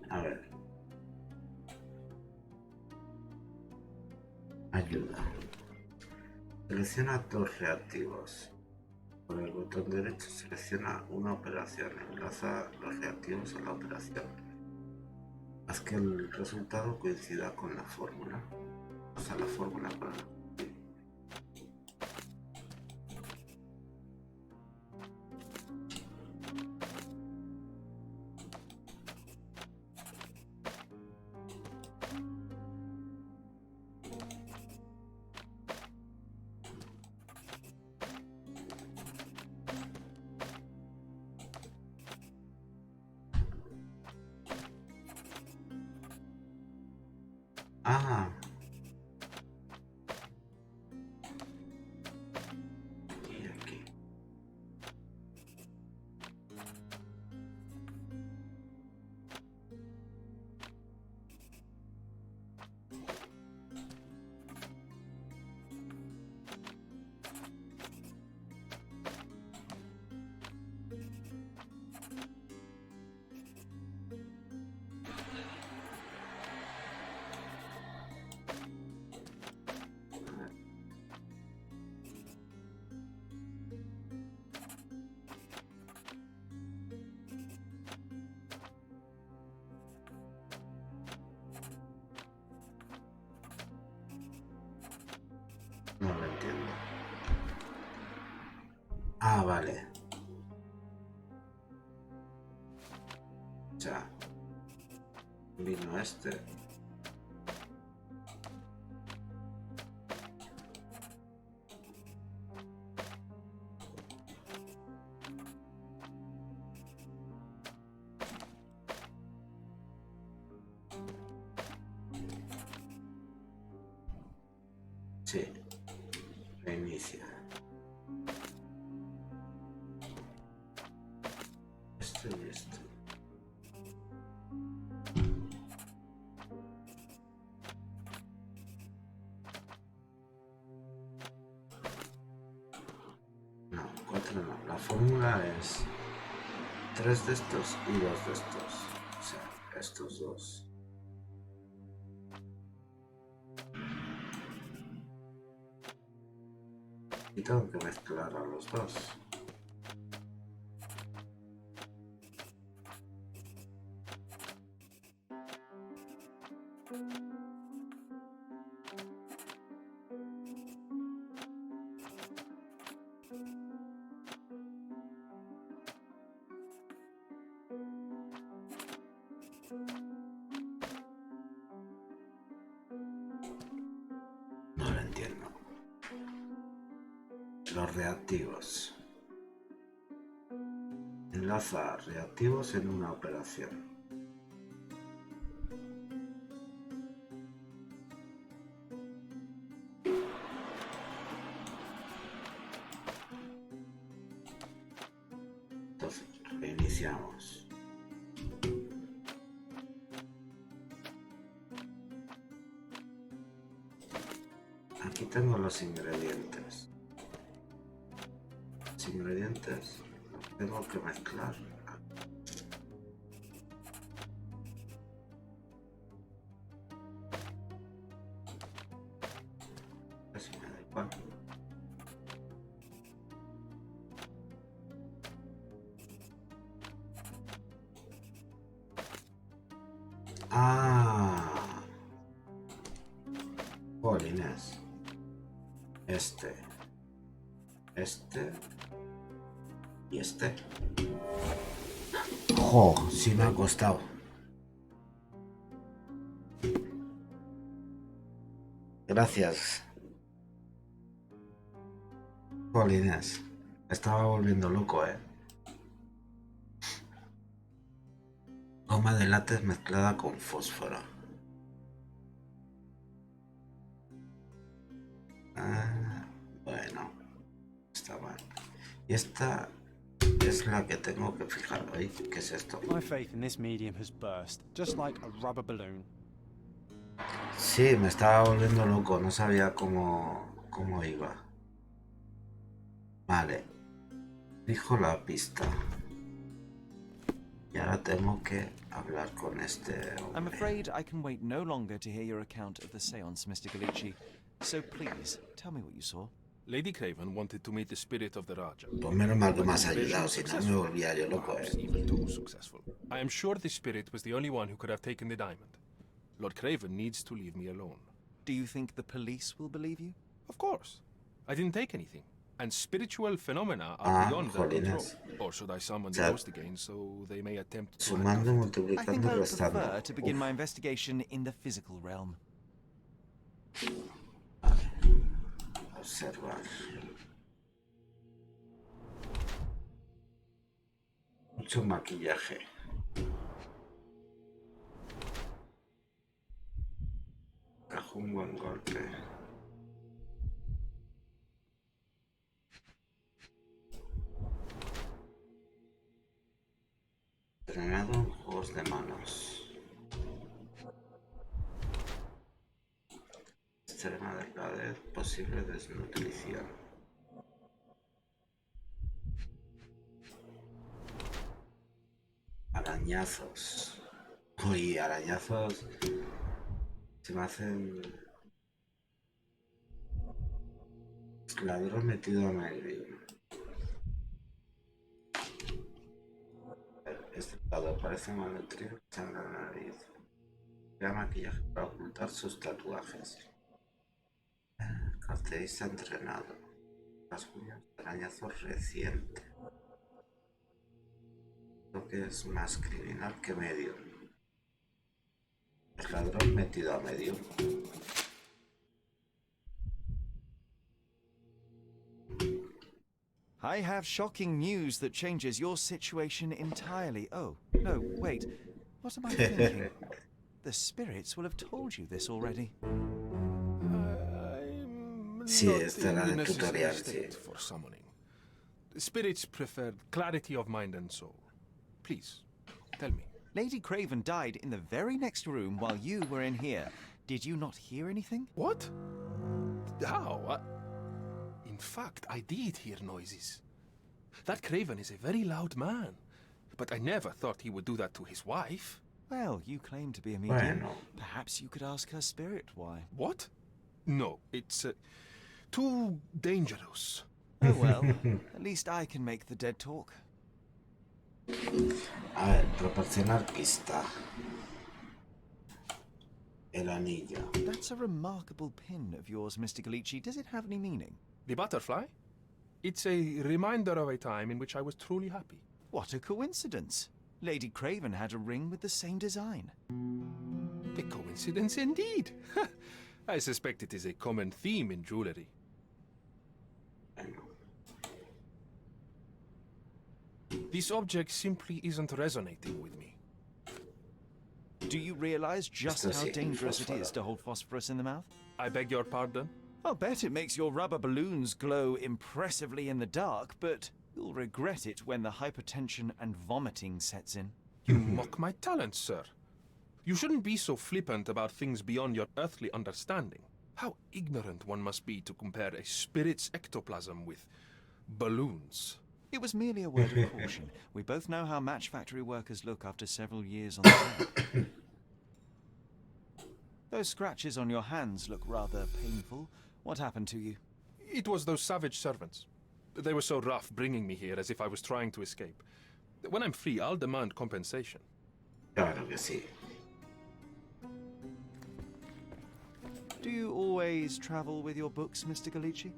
A ver. Ayuda. Selecciona dos reactivos. Con el botón derecho selecciona una operación. Enlaza los reactivos a la operación. Haz que el resultado coincida con la fórmula. O sea, la fórmula para... Ah. Y aquí. No lo entiendo. Ah, vale. Ya. Vino este. Sí. Reinicia. Esto y esto. No, 4 no. La fórmula es 3 de estos y 2 de estos. O sea, estos dos. Y tengo que mezclar a los dos. No lo entiendo. Los reactivos. Enlaza reactivos en una operación. Entonces, reiniciamos. Aquí tengo los ingredientes. Los ingredientes los tengo que mezclar. Así me da igual. Ah, jolines. Este y este. ¡Jo! Sí me ha costado. Gracias. Jolines. Me estaba volviendo loco, Goma de látex mezclada con fósforo. Bueno. Está mal. Y esta es la que tengo que fijar hoy. ¿Qué es esto? My faith in this medium has burst, just like a rubber balloon. Sí, me estaba volviendo loco. No sabía cómo iba. Vale. Fijo la pista. Y ahora tengo que hablar con este hombre. I'm afraid I can wait no longer to hear your account of the seance, Mr. Gallucci. So please, tell me what you saw. Lady Craven wanted to meet the spirit of the Raja. Pues menos mal que me has ayudado, si no me volvía yo loco, Even too successful. I am sure the spirit was the only one who could have taken the diamond. Lord Craven needs to leave me alone. Do you think the police will believe you? Of course. I didn't take anything. And spiritual phenomena are beyond their control. Or should I summon the ghost again so they may attempt to... Sumando, I multiplicando, think I would restando. prefer to begin my investigation in the physical realm. Observar. Mucho maquillaje. Cajó un buen golpe. Entrenado en juegos de manos. Extrema delgadez, posible desnutrición. Arañazos. Uy, arañazos. Se me hacen... Ladrón metido a medio. Este lado parece malnutrido, sangra la nariz. Crea maquillaje para ocultar sus tatuajes. Carterista entrenado. Las uñas de arañazo reciente. Lo que es más criminal que medio. El ladrón metido a medio. I have shocking news that changes your situation entirely. Oh, no, wait. What am I thinking? The spirits will have told you this already. Sí, esta era de tutorial, sí. For summoning. The spirits prefer clarity of mind and soul. Please, tell me. Lady Craven died in the very next room while you were in here. Did you not hear anything? What? How? In fact, I did hear noises. That Craven is a very loud man. But I never thought he would do that to his wife. Well, you claim to be a medium. Bueno. Perhaps you could ask her spirit why. What? No, it's too dangerous. Oh well, at least I can make the dead talk. A ver, proporcionar pista. El anillo. That's a remarkable pin of yours, Mr. Galici. Does it have any meaning? The butterfly? It's a reminder of a time in which I was truly happy. What a coincidence. Lady Craven had a ring with the same design. A coincidence indeed. I suspect it is a common theme in jewelry. This object simply isn't resonating with me. Do you realize just how dangerous it is to hold phosphorus in the mouth? I beg your pardon? I'll bet it makes your rubber balloons glow impressively in the dark, but you'll regret it when the hypertension and vomiting sets in. You mock my talents, sir. You shouldn't be so flippant about things beyond your earthly understanding. How ignorant one must be to compare a spirit's ectoplasm with balloons. It was merely a word of caution. We both know how match factory workers look after several years on the job. Those scratches on your hands look rather painful. What happened to you? It was those savage servants. They were so rough bringing me here as if I was trying to escape. When I'm free, I'll demand compensation. Claro que sí. Do you always travel with your books, Mr. Galici?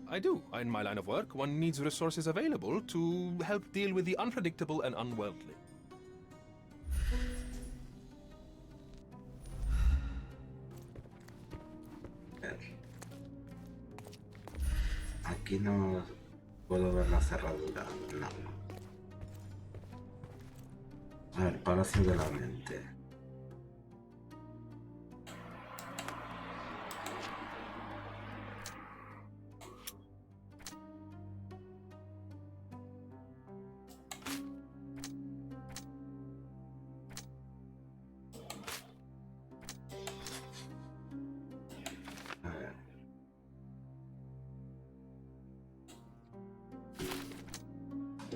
I do. In my line of work, one needs resources available to help deal with the unpredictable and unworldly. Aquí no puedo ver la cerradura. No. A ver, Palacio de la Mente.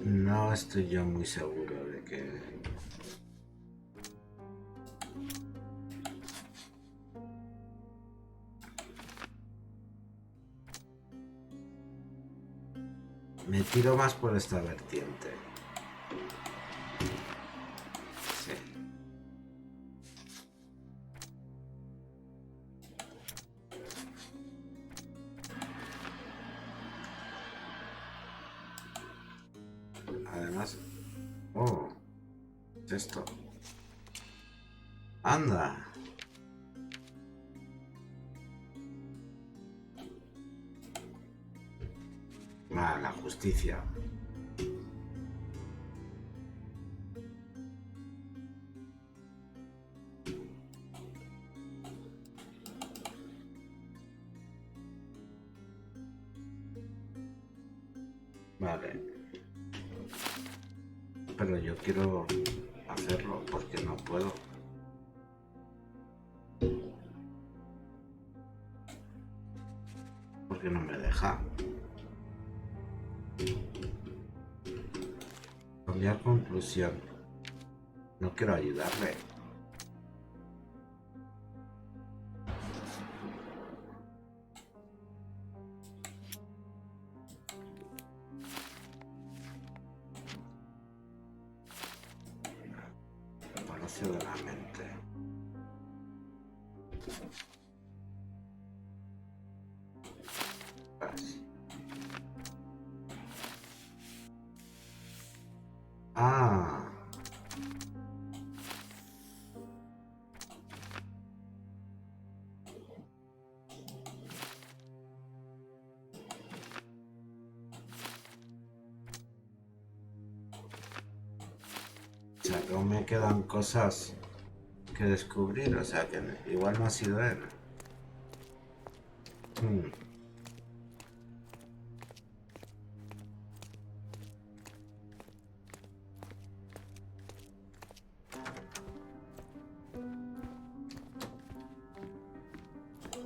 No estoy yo muy seguro de que... Me tiro más por esta vertiente. Sí. Además... Oh, ¿qué es esto? Anda. Ah, la justicia. Vale. Pero yo quiero hacerlo porque no puedo. Porque no me deja. Cambiar conclusión. No quiero ayudarle. Palacio de la Mente. Ah. O sea, que aún me quedan cosas que descubrir, o sea, que igual no ha sido él.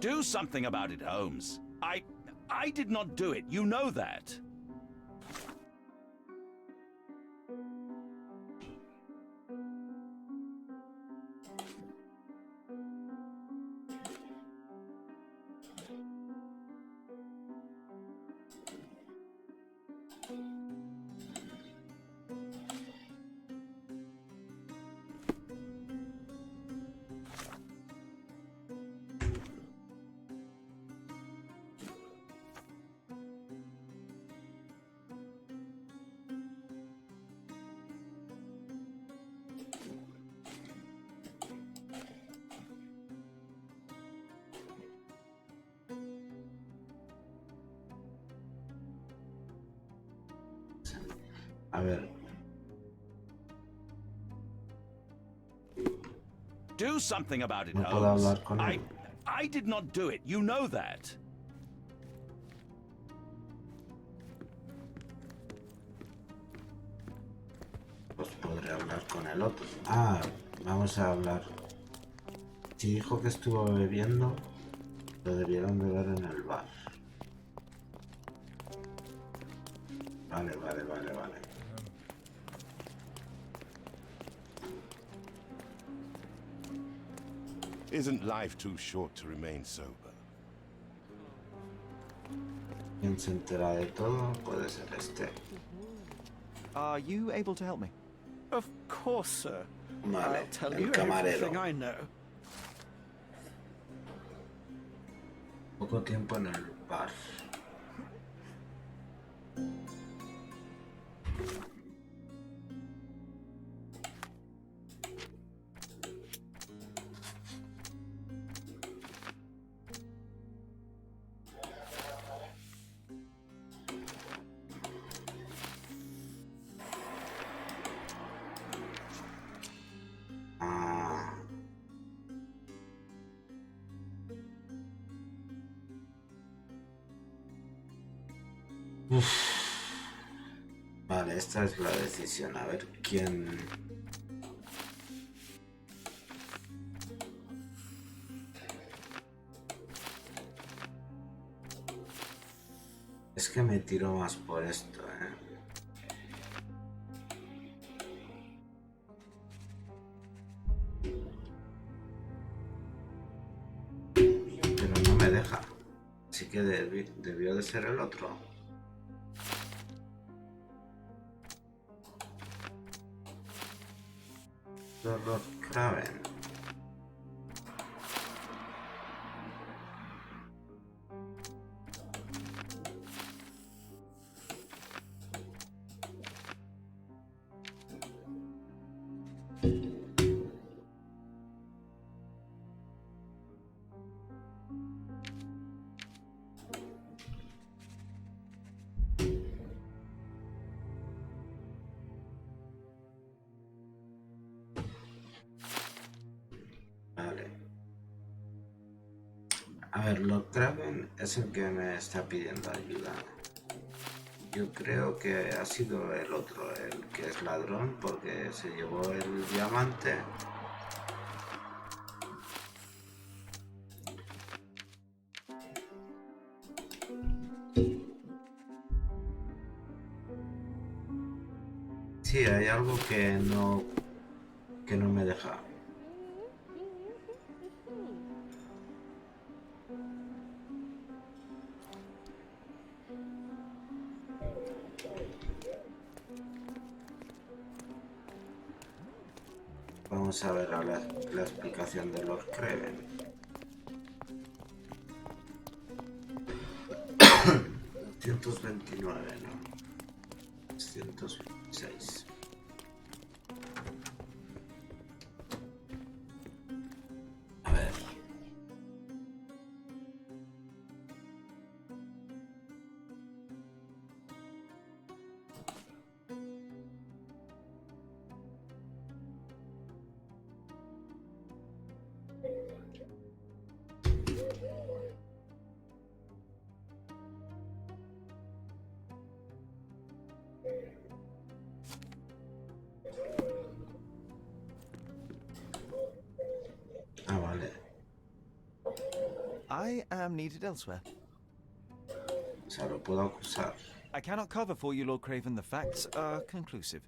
Do something about it, Holmes. I did not do it. You know that. A ver. Do something about it, No puedo Holmes. hablar con él. I did not do it. You know that. Pues podré hablar con el otro. Ah, vamos a hablar. Si dijo que estuvo bebiendo, lo debieron de ver en el bar. Vale. Isn't life too short to remain sober? Quien se entera de todo puede ser este. Are you able to help me? Of course, sir. Vale, I'll tell el you camarero. everything I know. Poco tiempo en el bar. Vale, esta es la decisión. A ver quién... Es que me tiro más por esto, Pero no me deja. Así que debió de ser el otro. Sherlock Craven. Vale. A ver, Lord Craven es el que me está pidiendo ayuda. Yo creo que ha sido el otro, el que es ladrón, porque se llevó el diamante. Sí, hay algo que no me deja. Vamos a ver ahora la explicación de Lord Craven. 129, ¿no? 106. A ver. Ah, vale. I am needed elsewhere. O sea, lo puedo acusar. I cannot cover for you, Lord Craven. The facts are conclusive.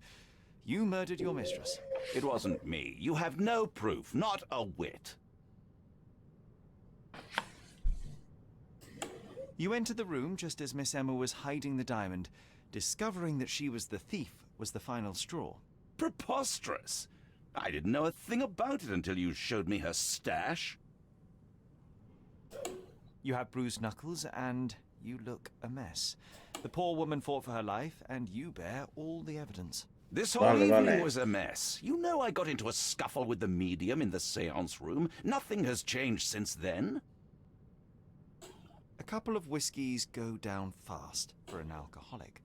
You murdered your mistress. It wasn't me. You have no proof, not a whit. You entered the room just as Miss Emma was hiding the diamond. Discovering that she was the thief was the final straw. Preposterous! I didn't know a thing about it until you showed me her stash. You have bruised knuckles and you look a mess. The poor woman fought for her life and you bear all the evidence. This whole evening was a mess. You know I got into a scuffle with the medium in the seance room. Nothing has changed since then. A couple of whiskies go down fast for an alcoholic.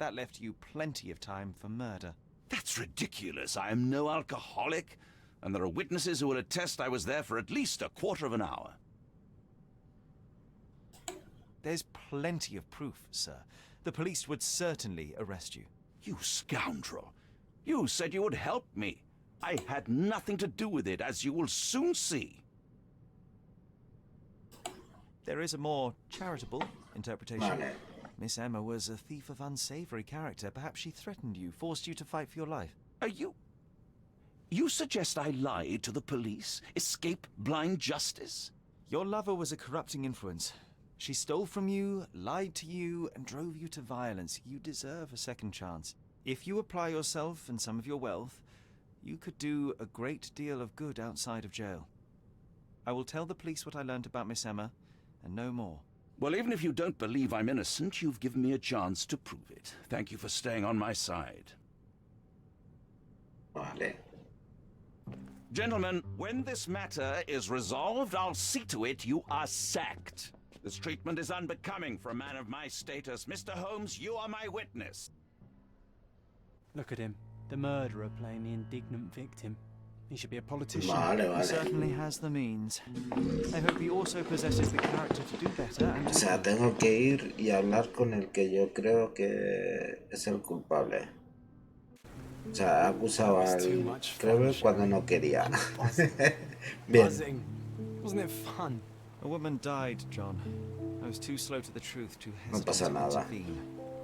That left you plenty of time for murder. That's ridiculous. I am no alcoholic, and there are witnesses who will attest I was there for at least a quarter of an hour. There's plenty of proof, sir. The police would certainly arrest you. You scoundrel. You said you would help me. I had nothing to do with it, as you will soon see. There is a more charitable interpretation. Miss Emma was a thief of unsavory character. Perhaps she threatened you, forced you to fight for your life. Are you... You suggest I lied to the police, escape blind justice? Your lover was a corrupting influence. She stole from you, lied to you, and drove you to violence. You deserve a second chance. If you apply yourself and some of your wealth, you could do a great deal of good outside of jail. I will tell the police what I learned about Miss Emma, and no more. Well, even if you don't believe I'm innocent, you've given me a chance to prove it. Thank you for staying on my side. Vale. Gentlemen, when this matter is resolved, I'll see to it you are sacked. This treatment is unbecoming for a man of my status. Mr. Holmes, you are my witness. Look at him, the murderer playing the indignant victim. He should be a politician. He certainly has the means. I hope he also possesses the character to do better and O sea, tengo que ir y hablar con el que yo creo que es el culpable. O sea, acusaba al Trevor cuando no quería. Bien. Wasn't it fun? A woman died, John. I was too slow to the truth, too No pasa hesitant to nada. intervene.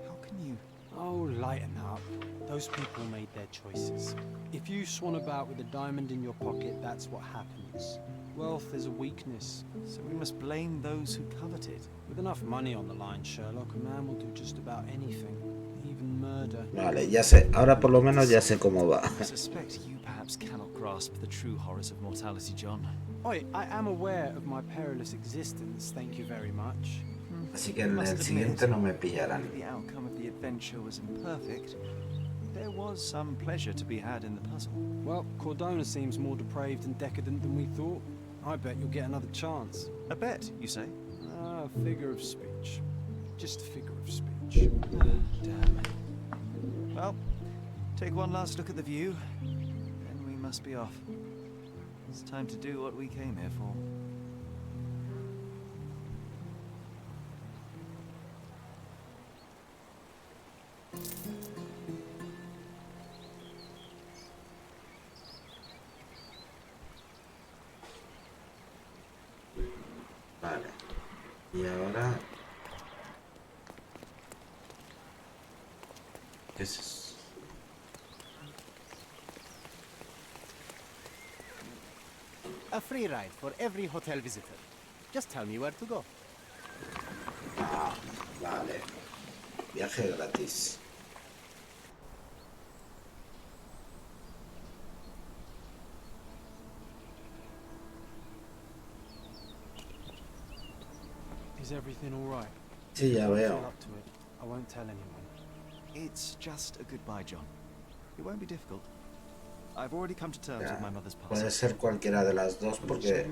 How can you? Oh, lighten up. Those people made their choices. If you swan about with a diamond in your pocket, that's what happens. Wealth is a weakness. So we must blame those who covet it. With enough money on the line, Sherlock, a man will do just about anything. Even murder. Vale, ya sé. Ahora por lo menos ya sé cómo va. I suspect you perhaps cannot grasp the true horrors of mortality, John. Oi, I am aware of my perilous existence, thank you very much. Así que en el siguiente no me pillarán. The outcome of the adventure was imperfect. There was some pleasure to be had in the puzzle. Well, Cordona seems more depraved and decadent than we thought. I bet you'll get another chance. A bet, you say? A figure of speech. Just a figure of speech. Damn. Well, take one last look at the view, then we must be off. It's time to do what we came here for. Vale. Y ahora... ¿Qué es eso? A free ride for every hotel visitor. Just tell me where to go. Ah, vale. Viaje gratis. Is everything all right? Sí, ya veo. Up to it. I won't tell anyone. It's just a goodbye, John. It won't be difficult. I've already come to terms Ya, with my mother's past. puede ser cualquiera de las dos porque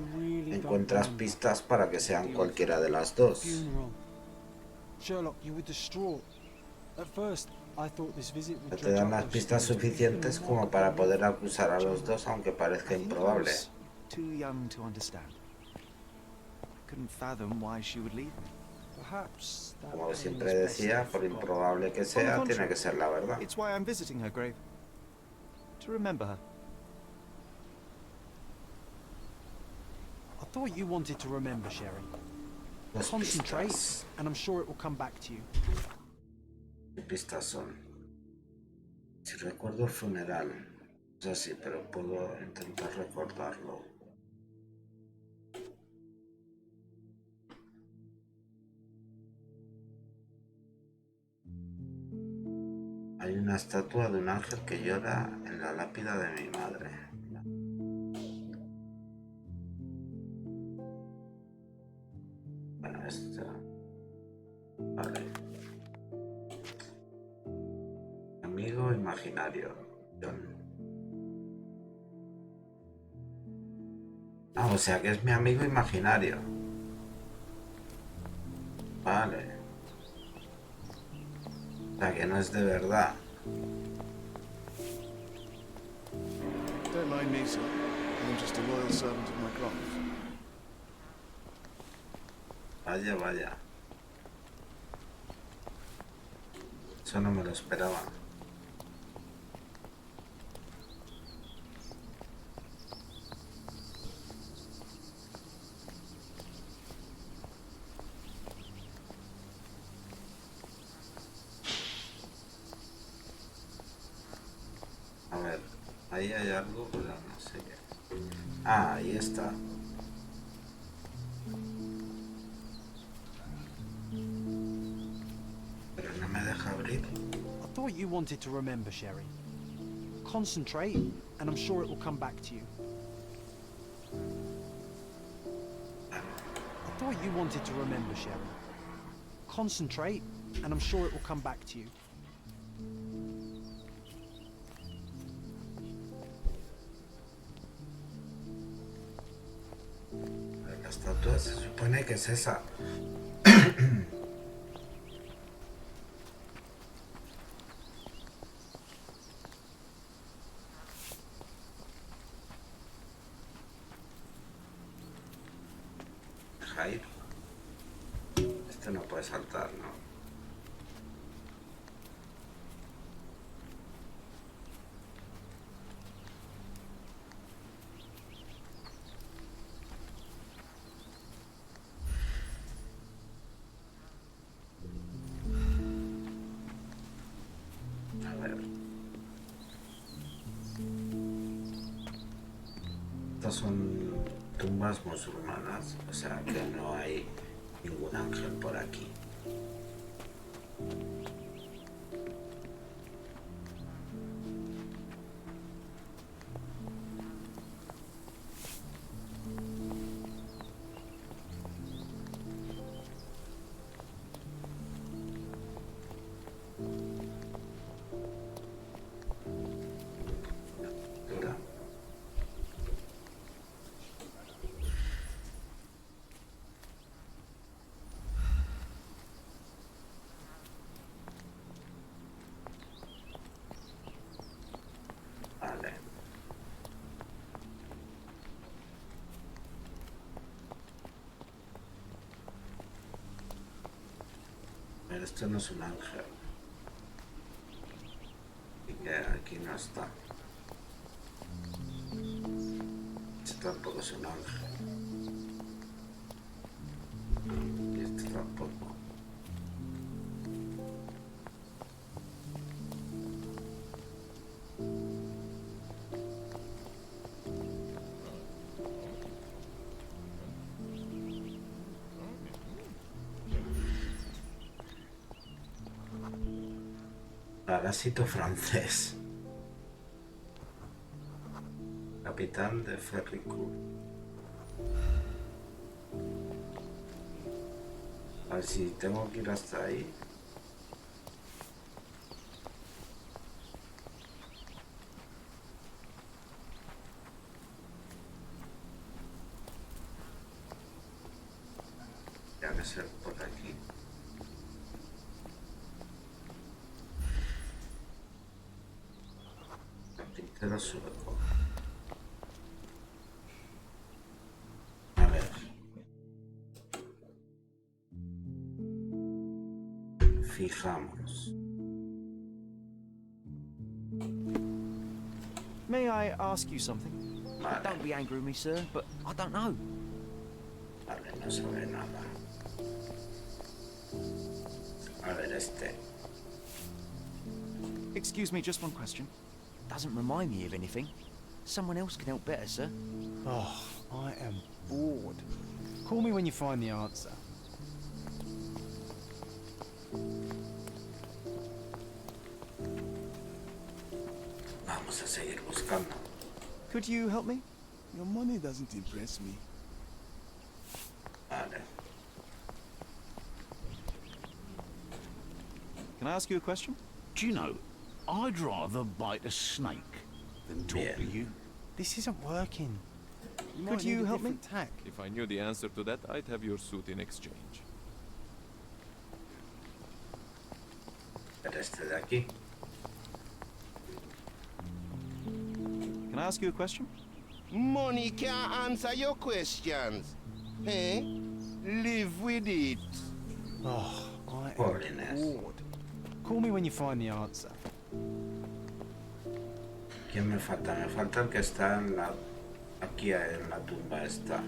encuentras pistas para que sean cualquiera de las dos. Funeral. Sherlock, you were distraught. At first, I thought this visit would Te dan las pistas suficientes como para poder acusar a los dos, aunque parezca improbable. Too young to understand. Couldn't fathom why she would leave me. Perhaps that Como pain siempre is best decía, left por forgotten. improbable que On the sea, tiene contrary, que ser la verdad. It's why I'm visiting her grave. To remember her. I thought you wanted to remember, Sherry. Dos Concentrate, pistas. and I'm sure it will come back to you. ¿Qué pistas son? Si recuerdo el funeral. Es así, pero puedo intentar recordarlo. Hay una estatua de un ángel que llora en la lápida de mi madre. Bueno, esto... Vale. Amigo imaginario. John. Ah, o sea que es mi amigo imaginario. Vale. O sea, que no es de verdad. Don't mind me, sir. I'm just a loyal servant of my craft. Vaya, vaya. Eso no me lo esperaba. A ver, ahí hay algo, pero no sé qué. Ah, ahí está. Pero no me deja abrir. I thought you wanted to remember, Sherry. Concentrate, and I'm sure it will come back to you. I thought you wanted to remember, Sherry. Concentrate, and I'm sure it will come back to you. La estatua se supone que es esa. Jair. Este no puede saltar, ¿no? A ver. Estas son tumbas musulmanas, o sea que no hay ningún ángel por aquí. Vale. Pero esto no es un ángel. Y que aquí no está. Esto tampoco es un ángel. Y esto tampoco. Parásito francés. Capital de Ferricourt. A ver si tengo que ir hasta ahí. Ya que ser por aquí. Carpintero sueco. A ver. Fijamos. May I ask you something? Don't be angry with me, sir, but I don't know. Vale, no se ve nada. A ver este. Excuse me, just one question. Doesn't remind me of anything. Someone else can help better, sir. Oh, I am bored. Call me when you find the answer. Vamos a seguir buscando. Could you help me? Your money doesn't impress me. Vale. Can I ask you a question? Do you know, I'd rather bite a snake than talk to you. This isn't working. Could you help me? Tack. If I knew the answer to that, I'd have your suit in exchange. Pero este de aquí. Can I ask you a question? Money can't answer your questions. Eh? Live with it. Oh, I am Holiness. bored. Call me when you find the answer. ¿Quién me falta? Me falta el que está en la... aquí en la tumba esta.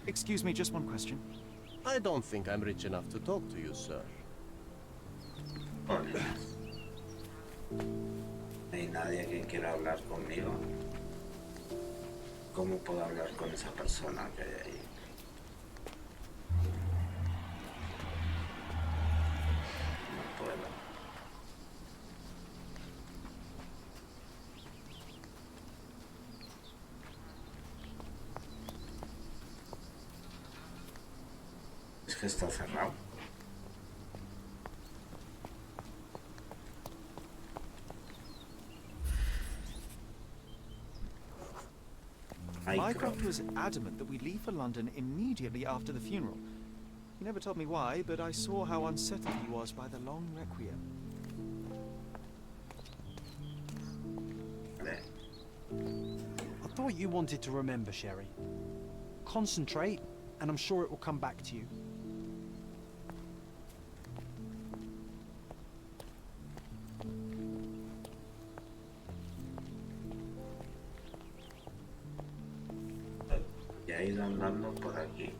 Excuse me, just one question. I don't think I'm rich enough to talk to you, sir. Holiness. No hay nadie que quiera hablar conmigo. ¿Cómo puedo hablar con esa persona que hay ahí? No puedo. Es que está cerrado. Mycroft was adamant that we leave for London immediately after the funeral. He never told me why, but I saw how unsettled he was by the long requiem. I thought you wanted to remember, Sherry. Concentrate, and I'm sure it will come back to you. Ya he ido andando por aquí.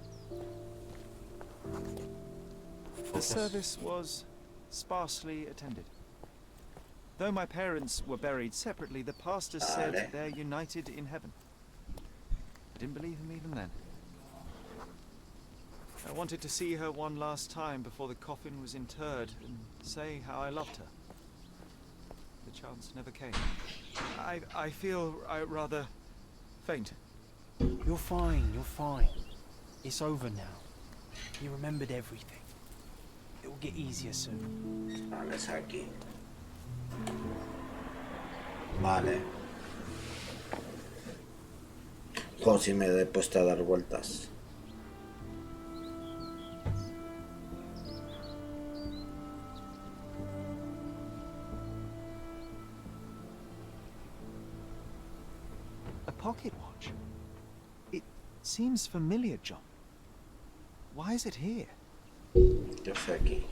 The service was sparsely attended. Though my parents were buried separately, the pastor said they're united in heaven. I didn't believe him even then. I wanted to see her one last time before the coffin was interred and say how I loved her. The chance never came. I feel rather faint. You're fine, you're fine. It's over now. You remembered everything. It will get easier soon. Vale, es aquí. Vale. Joder, me he puesto a dar vueltas. A pocket watch? It seems familiar, John. Why is it here? Yo sé aquí.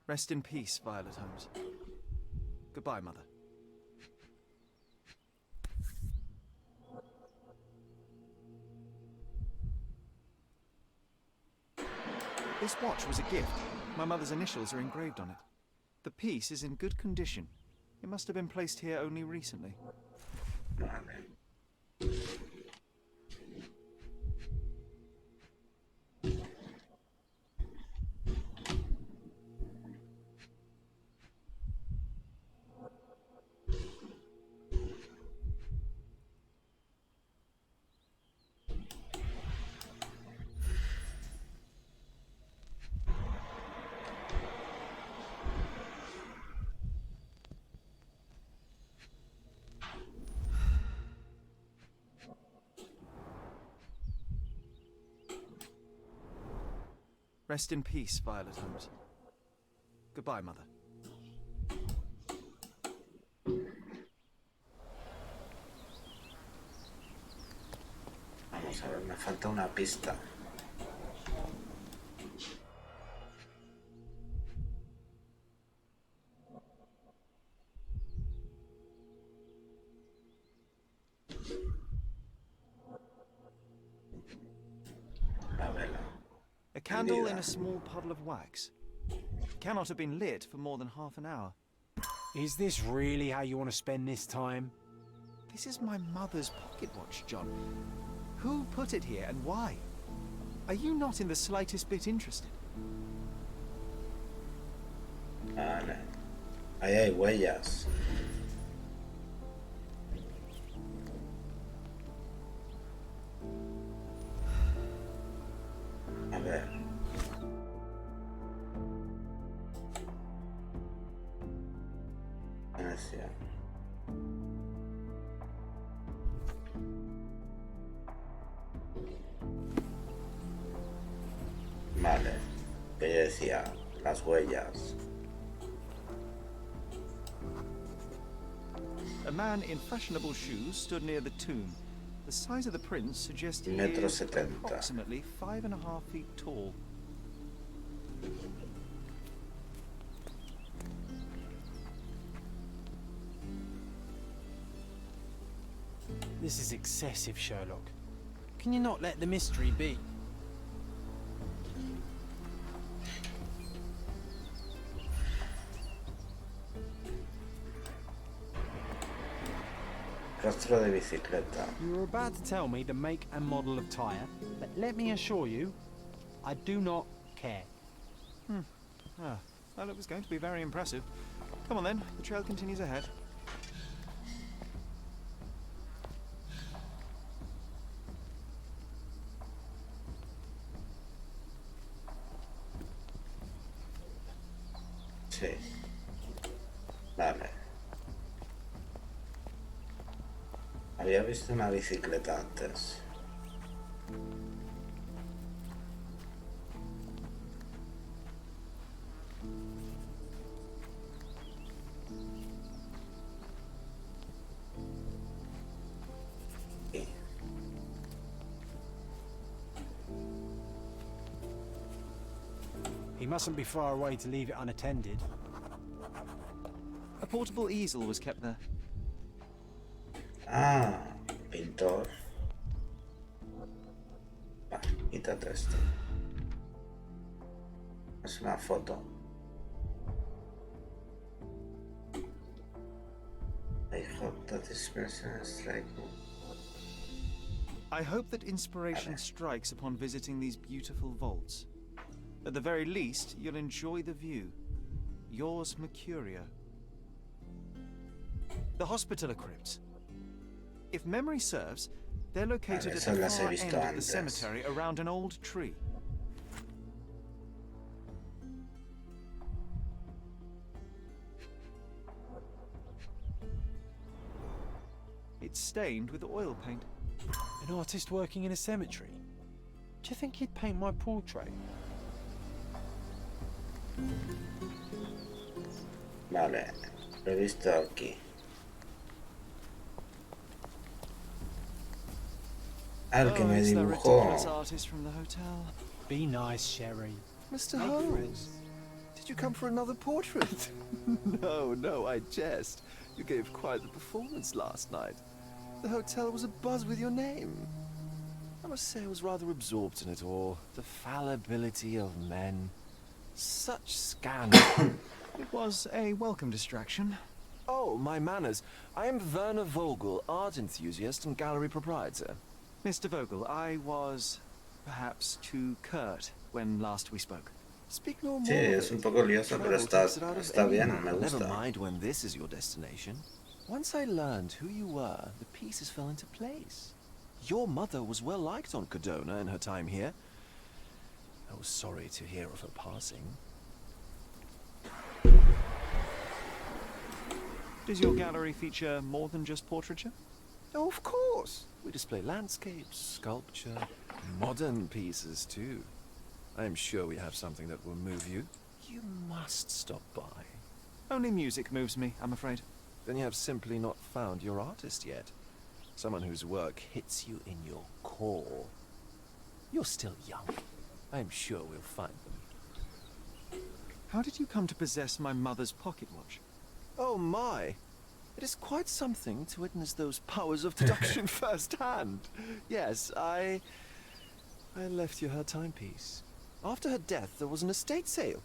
Rest in peace, Violet Holmes. Goodbye, Mother. This watch was a gift. My mother's initials are engraved on it. The piece is in good condition. It must have been placed here only recently. Rest in peace, Violet Holmes. Goodbye, Mother. Vamos a ver, me falta una pista. A candle in a small puddle of wax. It cannot have been lit for more than half an hour. Is this really how you want to spend this time? This is my mother's pocket watch, John. Who put it here and why? Are you not in the slightest bit interested? Vale. Ahí hay huellas. A ver. Venecia. Vale, que yo decía, las huellas. A man in fashionable shoes stood near the tomb. The size of the prints suggests he Metro is 70. approximately 5.5 feet tall. This is excessive, Sherlock. Can you not let the mystery be? Rastro de bicicleta. You were about to tell me the make and model of tyre, but let me assure you, I do not care. Well, it was going to be very impressive. Come on then, the trail continues ahead. Sí. Vale. Había visto una bicicleta antes. He mustn't be far away to leave it unattended. A portable easel was kept there. Ah, pintor. Quítate esto. Es una foto. I hope that inspiration strikes me. I hope that inspiration strikes upon visiting these beautiful vaults. At the very least, you'll enjoy the view. Yours, Mercurio. The Hospitaller Crypts. If memory serves, they're located at the far end of the cemetery around an old tree. It's stained with oil paint. An artist working in a cemetery? Do you think he'd paint my portrait? Vale, lo he visto aquí. Al que me dibujó. Artist from the hotel. Be nice, Sherry. Mr. Holmes, did you come for another portrait? No, I jest. You gave quite the performance last night. The hotel was abuzz with your name. I must say I was rather absorbed in it all. The fallibility of men. Such scandal. It was a welcome distraction. Oh, my manners. I am Werner Vogel, art enthusiast and gallery proprietor. Mr. Vogel, I was perhaps too curt when last we spoke. Speak no more. Sí, es un poco lioso, pero está bien, me Never gusta. mind when this is your destination. Once I learned who you were, the pieces fell into place. Your mother was well liked on Codona in her time here. I was sorry to hear of her passing. Does your gallery feature more than just portraiture? Oh, of course. We display landscapes, sculpture, modern pieces too. I am sure we have something that will move you. You must stop by. Only music moves me, I'm afraid. Then you have simply not found your artist yet. Someone whose work hits you in your core. You're still young. I am sure we'll find them. How did you come to possess my mother's pocket watch? Oh my! It is quite something to witness those powers of deduction firsthand. Yes, I left you her timepiece. After her death, there was an estate sale.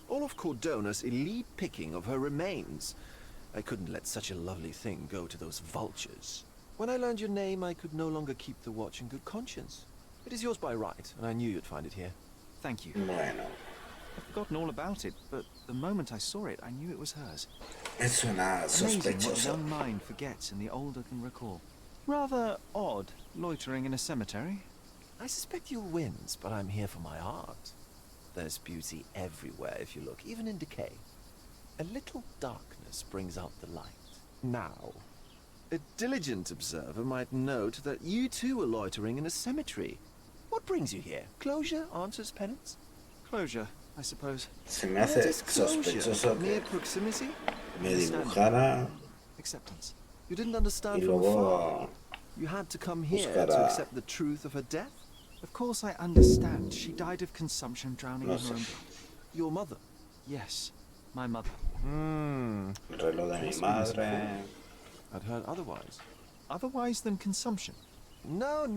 All of Cordona's elite picking of her remains. I couldn't let such a lovely thing go to those vultures. When I learned your name, I could no longer keep the watch in good conscience. It is yours by right, and I knew you'd find it here. Thank you. Bueno. I've forgotten all about it, but the moment I saw it, I knew it was hers. Es suena Amazing what the sospechoso. young mind forgets and the older can recall. Rather odd, loitering in a cemetery. I suspect you'll win, but I'm here for my art. There's beauty everywhere if you look, even in decay. A little darkness brings out the light. Now, a diligent observer might note that you too are loitering in a cemetery. What brings you here? Closure answers penance? Closure, I suppose. Se me hace sospechoso que Mere proximity? me dibujara Acceptance. You didn't understand y from afar. luego You had to come here to buscara, accept the truth of her death? Of course I understand. She died of consumption, drowning no in her sé, own blood. Your mother? Yes, my mother. el reloj de mi madre. I'd heard otherwise. Otherwise than consumption? No,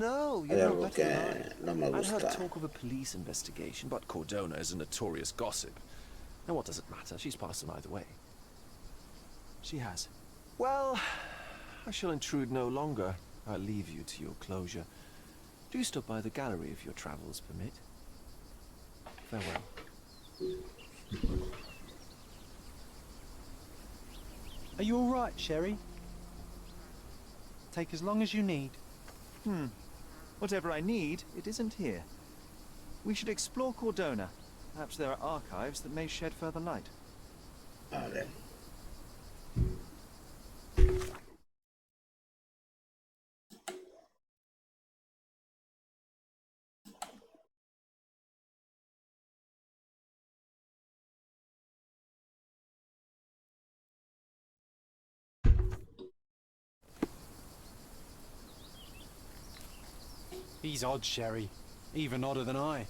Hay you're algo not que better than no me I. I'd heard gusta. talk of a police investigation, but Cordona is a notorious gossip. Now what does it matter? She's passed on either way. She has. Well, I shall intrude no longer. I'll leave you to your closure. Do stop by the gallery if your travels permit. Farewell. Are you all right, Sherry? Take as long as you need. Whatever I need, it isn't here. We should explore Cordona. Perhaps there are archives that may shed further light. Vale. He's odd, Sherry. Even odder than I.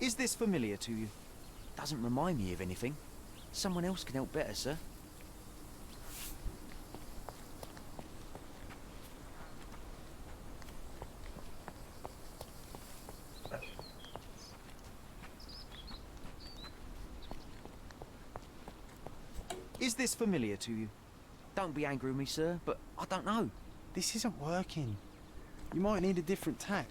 Is this familiar to you? Doesn't remind me of anything. Someone else can help better, sir. Is this familiar to you? Don't be angry with me, sir, but I don't know. This isn't working. You might need a different tack.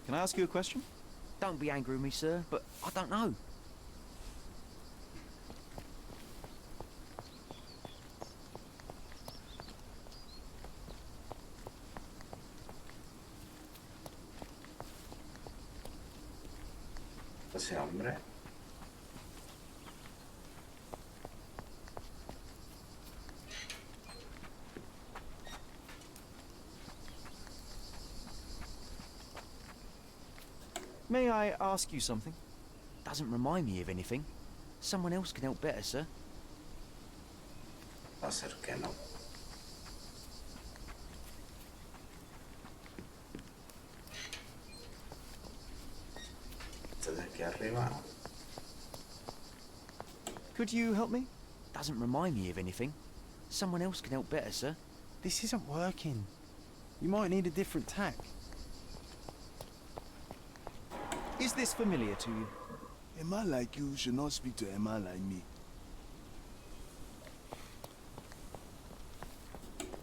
Can I ask you a question? Don't be angry with me, sir, but I don't know. Ese hombre. May I ask you something? Doesn't remind me of anything. Someone else can help better, sir. Va a ser que no. Este de aquí arriba. Could you help me? Doesn't remind me of anything. Someone else can help better, sir. This isn't working. You might need a different tack. Is this familiar to you? A man like you should not speak to a man like me.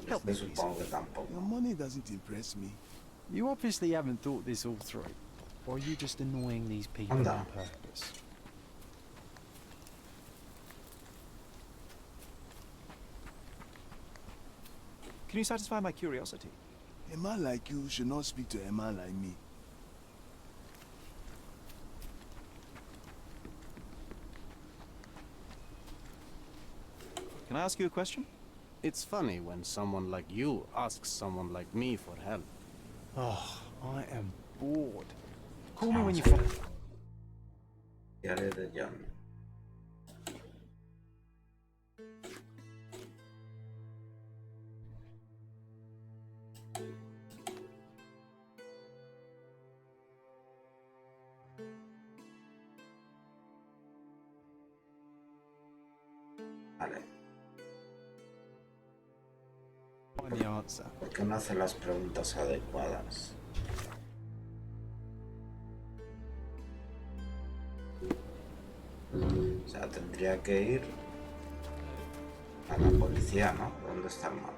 Help me, please. Your money doesn't impress me. You obviously haven't thought this all through. Or are you just annoying these people on purpose? Can you satisfy my curiosity? A man like you should not speak to a man like me. Can I ask you a question? It's funny when someone like you asks someone like me for help. Oh, I am bored. Call me when you find... Diario de John. Vale. Find the answer. ¿Por qué no hace las preguntas adecuadas? O sea, tendría que ir a la policía, ¿no? ¿Dónde está el mapa?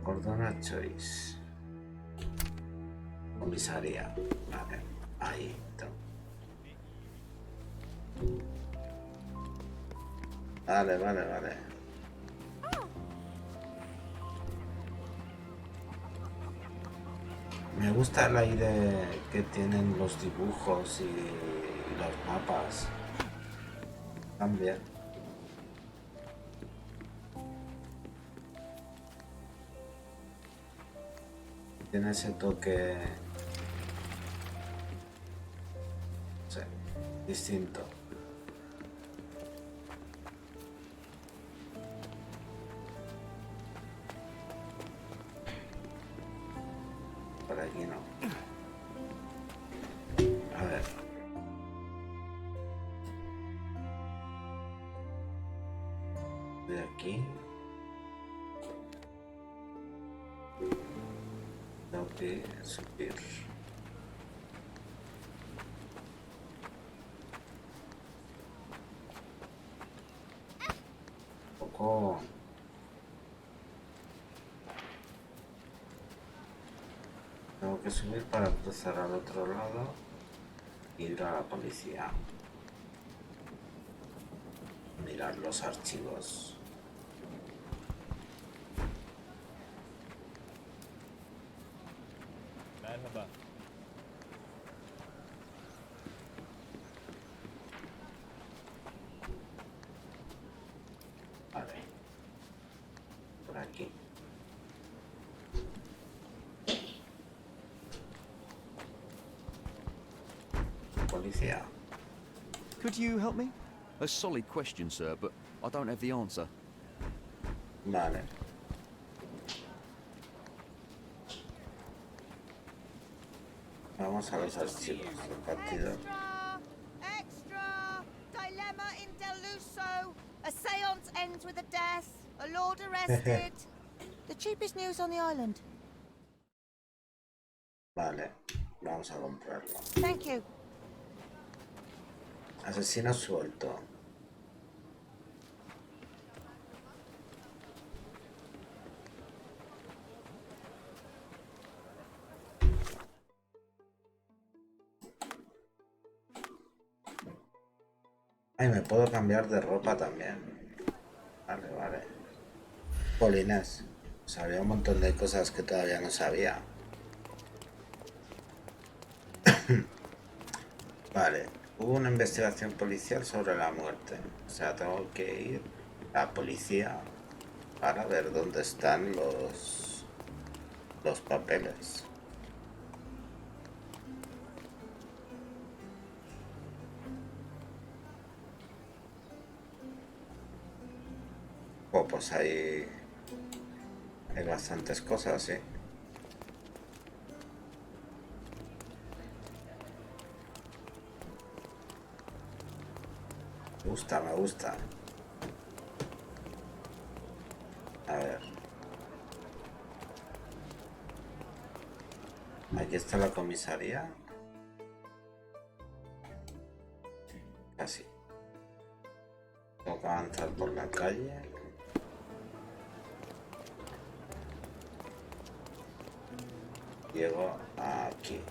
Cordona Choice. Comisaría. Vale, ahí está. Vale, vale, vale. Me gusta el aire que tienen los dibujos y los mapas. También. Tiene ese toque, no sé, distinto. Por aquí no. A ver. De aquí. Tengo que subir. Un poco. Tengo que subir para cruzar al otro lado e ir a la policía. Mirar los archivos. Merhaba. Vale. Por aquí. Policía. Could you help me? A solid question, sir, but I don't have the answer. Vale. Vamos a los archivos del partido. Extra! Dilemma in Deluso. A seance ends with a death. A lord arrested. The cheapest news on the island. Vale, vamos a comprarlo. Thank you. Asesino suelto. Ay, me puedo cambiar de ropa también. Vale, vale. Polines. Sabía un montón de cosas que todavía no sabía. Vale. Hubo una investigación policial sobre la muerte. O sea, tengo que ir a la policía para ver dónde están los papeles. Oh, pues hay bastantes cosas, sí. Me gusta, me gusta. A ver. Aquí está la comisaría. Casi. Tengo que avanzar por la calle. Llego aquí.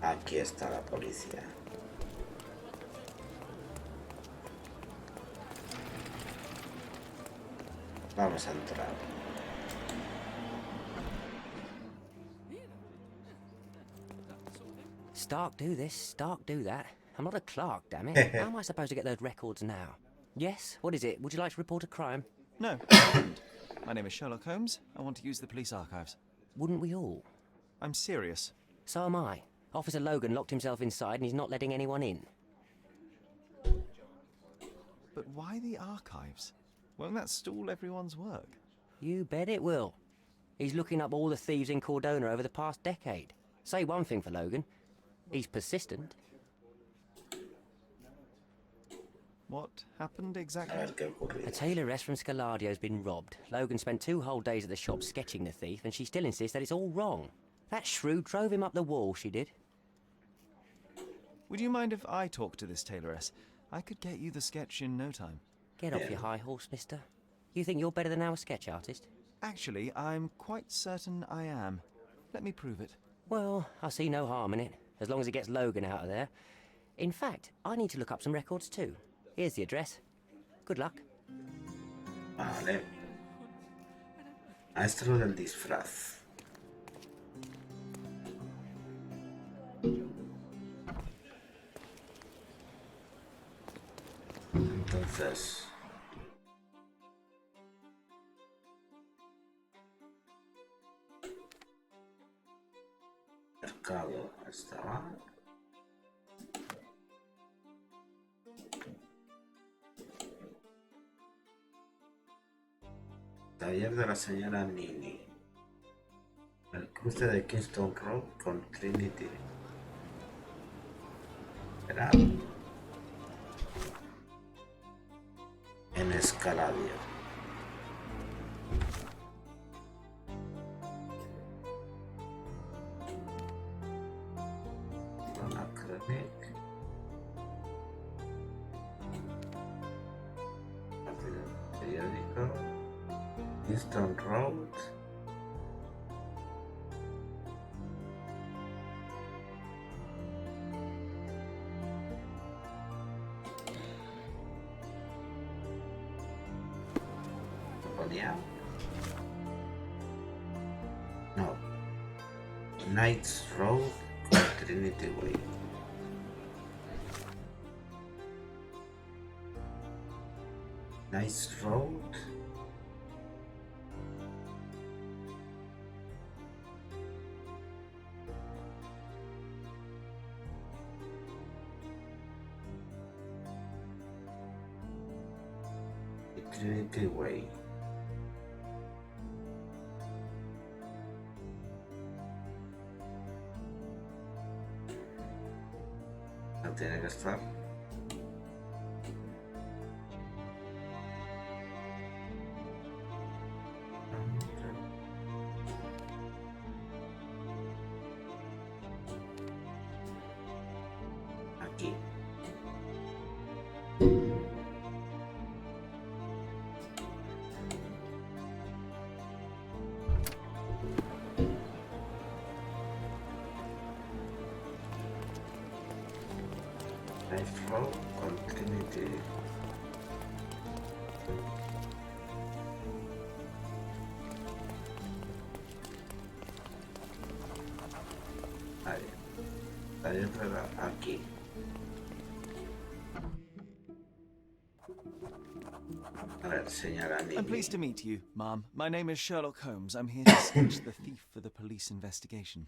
Aquí está la policía. Vamos a entrar. Stark do this, Stark do that. I'm not a clerk, damn it. How am I supposed to get those records now? Yes? What is it? Would you like to report a crime? No. My name is Sherlock Holmes. I want to use the police archives. Wouldn't we all? I'm serious. So am I. Officer Logan locked himself inside and he's not letting anyone in. But why the archives? Won't that stall everyone's work? You bet it will. He's looking up all the thieves in Cordona over the past decade. Say one thing for Logan. He's persistent. What happened exactly? A tailoress from Scaladio's been robbed. Logan spent 2 whole days at the shop sketching the thief, and she still insists that it's all wrong. That shrew drove him up the wall, she did. Would you mind if I talk to this tailoress? I could get you the sketch in no time. Get off your high horse, mister. You think you're better than our sketch artist? Actually, I'm quite certain I am. Let me prove it. Well, I see no harm in it, as long as it gets Logan out of there. In fact, I need to look up some records too. Here's the address. Good luck. Vale. Maestro del disfraz. Entonces... mercado estaba. Taller de la señora Nini. El cruce de Kingston Road con Trinity. Era en Escaladio. Anachronic. Periódico. Kingston Road. No. Knights Road con Trinity Way. Knights Road. Trinity Way. No tiene que estar. Aquí. Road con Trinity. Ahí. Ahí entra aquí. A ver, señora Nini. I'm pleased to meet you, ma'am. My name is Sherlock Holmes. I'm here to sketch the thief for the police investigation.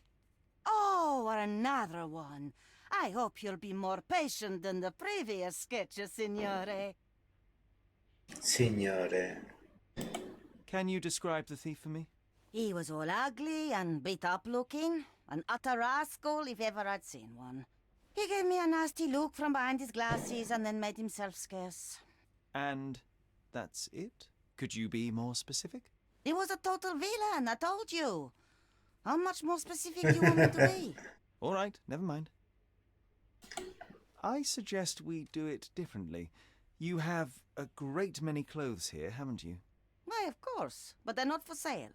Oh, another one. I hope you'll be more patient than the previous sketches, signore. Signore. Can you describe the thief for me? He was all ugly and beat up looking. An utter rascal if ever I'd seen one. He gave me a nasty look from behind his glasses and then made himself scarce. And that's it? Could you be more specific? He was a total villain, I told you. How much more specific do you want me to be? All right, never mind. I suggest we do it differently. You have a great many clothes here, haven't you? Why, of course, but they're not for sale.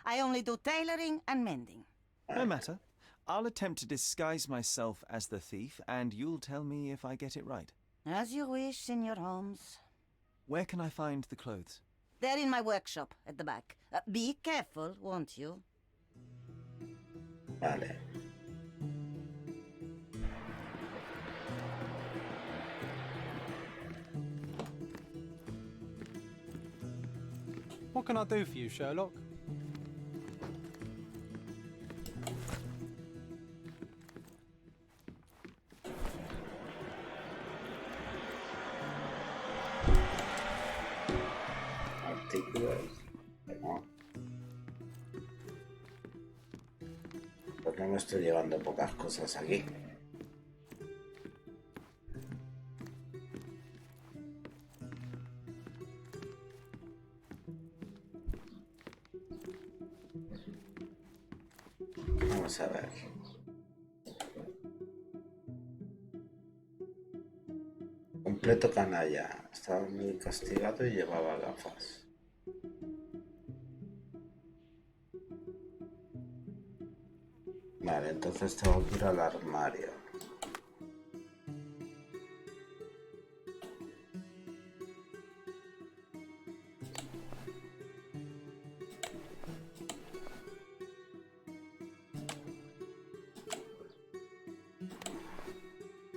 I only do tailoring and mending. No matter. I'll attempt to disguise myself as the thief, and you'll tell me if I get it right. As you wish, Senor Holmes. Where can I find the clothes? They're in my workshop at the back. Be careful, won't you? Vale. What can I do for you, Sherlock? Artículos. No. Pues no me estoy llevando pocas cosas aquí. Vamos a ver. Completo canalla. Estaba muy castigado y llevaba gafas. Vale, entonces tengo que ir al armario.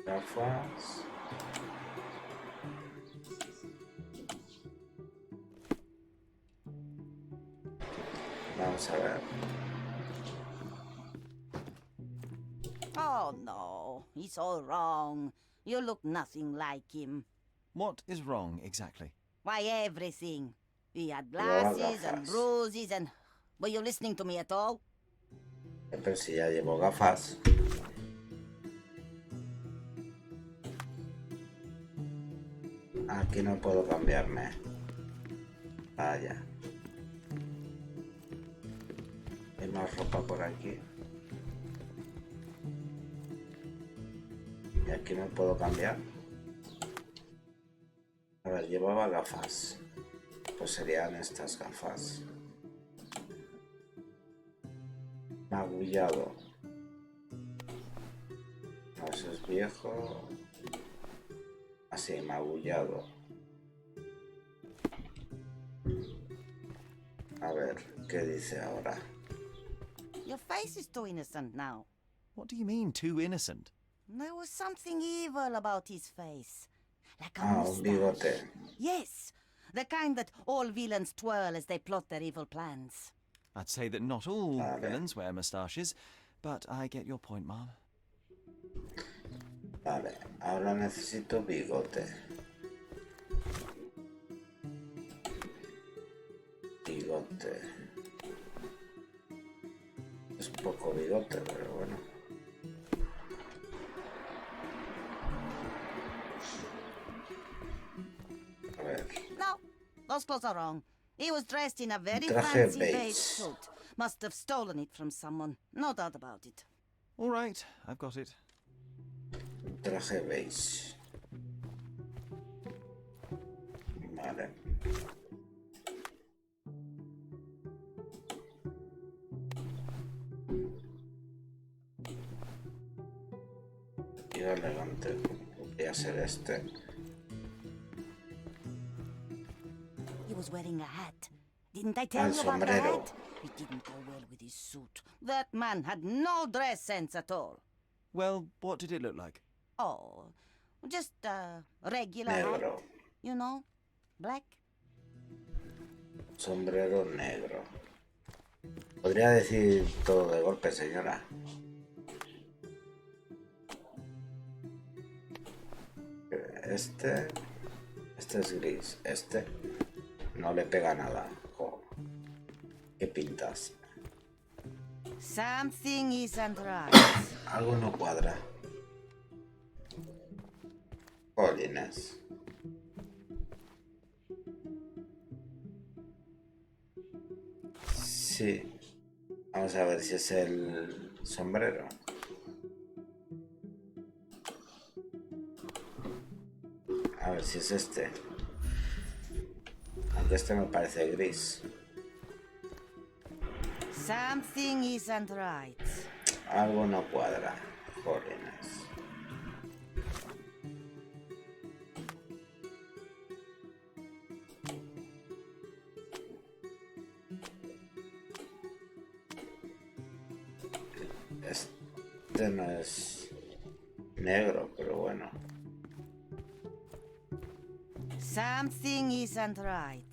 Gafas. Vamos a ver. Oh no, he's all wrong. You look nothing like him. What is wrong exactly? Why, everything. He had Llevaba glasses and gafas. bruises and... Were you listening to me at all? Pero si ya llevo gafas. Aquí no puedo cambiarme. Vaya. Hay más ropa por aquí. Y aquí me puedo cambiar. A ver, llevaba gafas. Pues serían estas gafas. Magullado. No, eso es viejo. Así, magullado. A ver, ¿qué dice ahora? Your face is too innocent now. What do you mean, too innocent? There was something evil about his face. Like a Un mustache. bigote. Yes, the kind that all villains twirl as they plot their evil plans. I'd say that not all villains wear moustaches, but I get your point, Mom. Vale, ahora necesito bigote. Bigote. Es un poco bigote, pero bueno. A ver. No, those clothes are wrong. He was dressed in a very Traje fancy beige. beige suit. Must have stolen it from someone. No doubt about it. All right, I've got it. Traje beige. Vale. Y elegante. Podría ser este. He was wearing a hat. Didn't I tell El you about the sombrero. hat? It didn't go well with his suit. That man had no dress sense at all. Well, what did it look like? Oh, just a regular Negro. hat. You know, black. Sombrero negro. Podría decir todo de golpe, señora. Este es gris. Este no le pega nada. Jo. ¿Qué pintas? Something isn't right. Algo no cuadra. Jolines. Sí. Vamos a ver si es el sombrero. A ver si es este. Aunque este me parece gris. Something isn't right. Algo no cuadra. Jolines. Este no es negro, pero bueno. Something isn't right.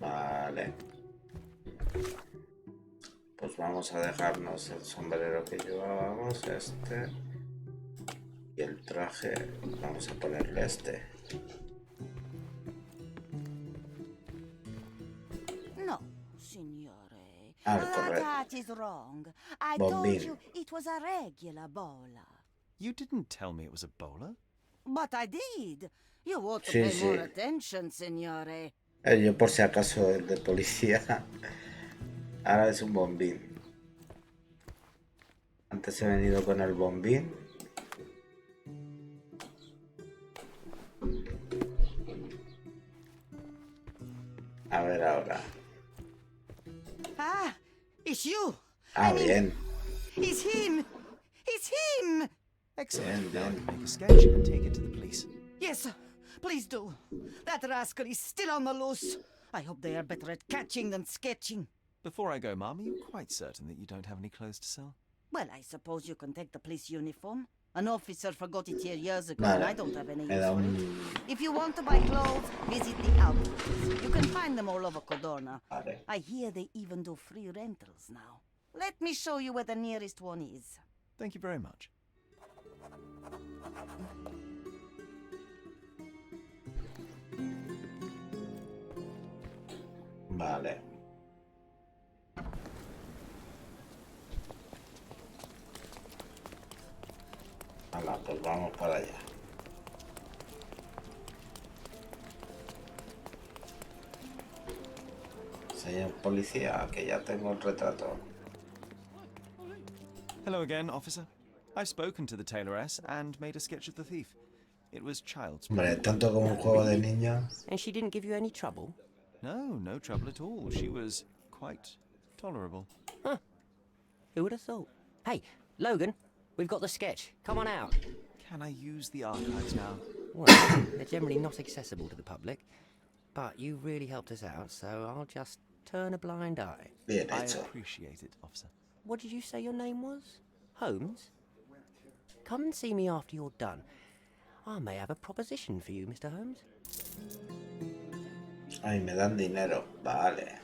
Vale. Pues vamos a dejarnos el sombrero que llevábamos, este. Y el traje, vamos a ponerle este. No, signore. correcto. That is wrong. I Bombín. told you it was a regular bowler. You didn't tell me it was a bowler. But I did. You ought to Sí, pay sí. more attention, signore. Yo por si acaso el de policía. Ahora es un bombín. Antes he venido con el bombín. A ver ahora. Ah, it's you. Ah, I mean, bien. It's him! It's him! Excellent. Now I can make a sketch and take it to the police. Yes, please do. That rascal is still on the loose. I hope they are better at catching than sketching. Before I go, Mum, are you quite certain that you don't have any clothes to sell? Well, I suppose you can take the police uniform. An officer forgot it here years ago, and I don't have any use for it. If you want to buy clothes, visit the outlets. You can find them all over Codorna. I hear they even do free rentals now. Let me show you where the nearest one is. Thank you very much. Vale. Hala, pues vamos para allá. Señor policía, que ya tengo el retrato. Hello again, officer. I've spoken to the tailoress and made a sketch of the thief. It was child's play. Hombre, tanto como un juego de niños. And she didn't give you any trouble? No, no trouble at all. She was quite tolerable. Huh. Who would have thought? Hey, Logan, we've got the sketch. Come on out. Can I use the archives now? Well, they're generally not accessible to the public, but you really helped us out, so I'll just turn a blind eye. I appreciate it, officer. What did you say your name was? Holmes? Come and see me after you're done. I may have a proposition for you, Mr. Holmes. Ay, me dan dinero. Vale.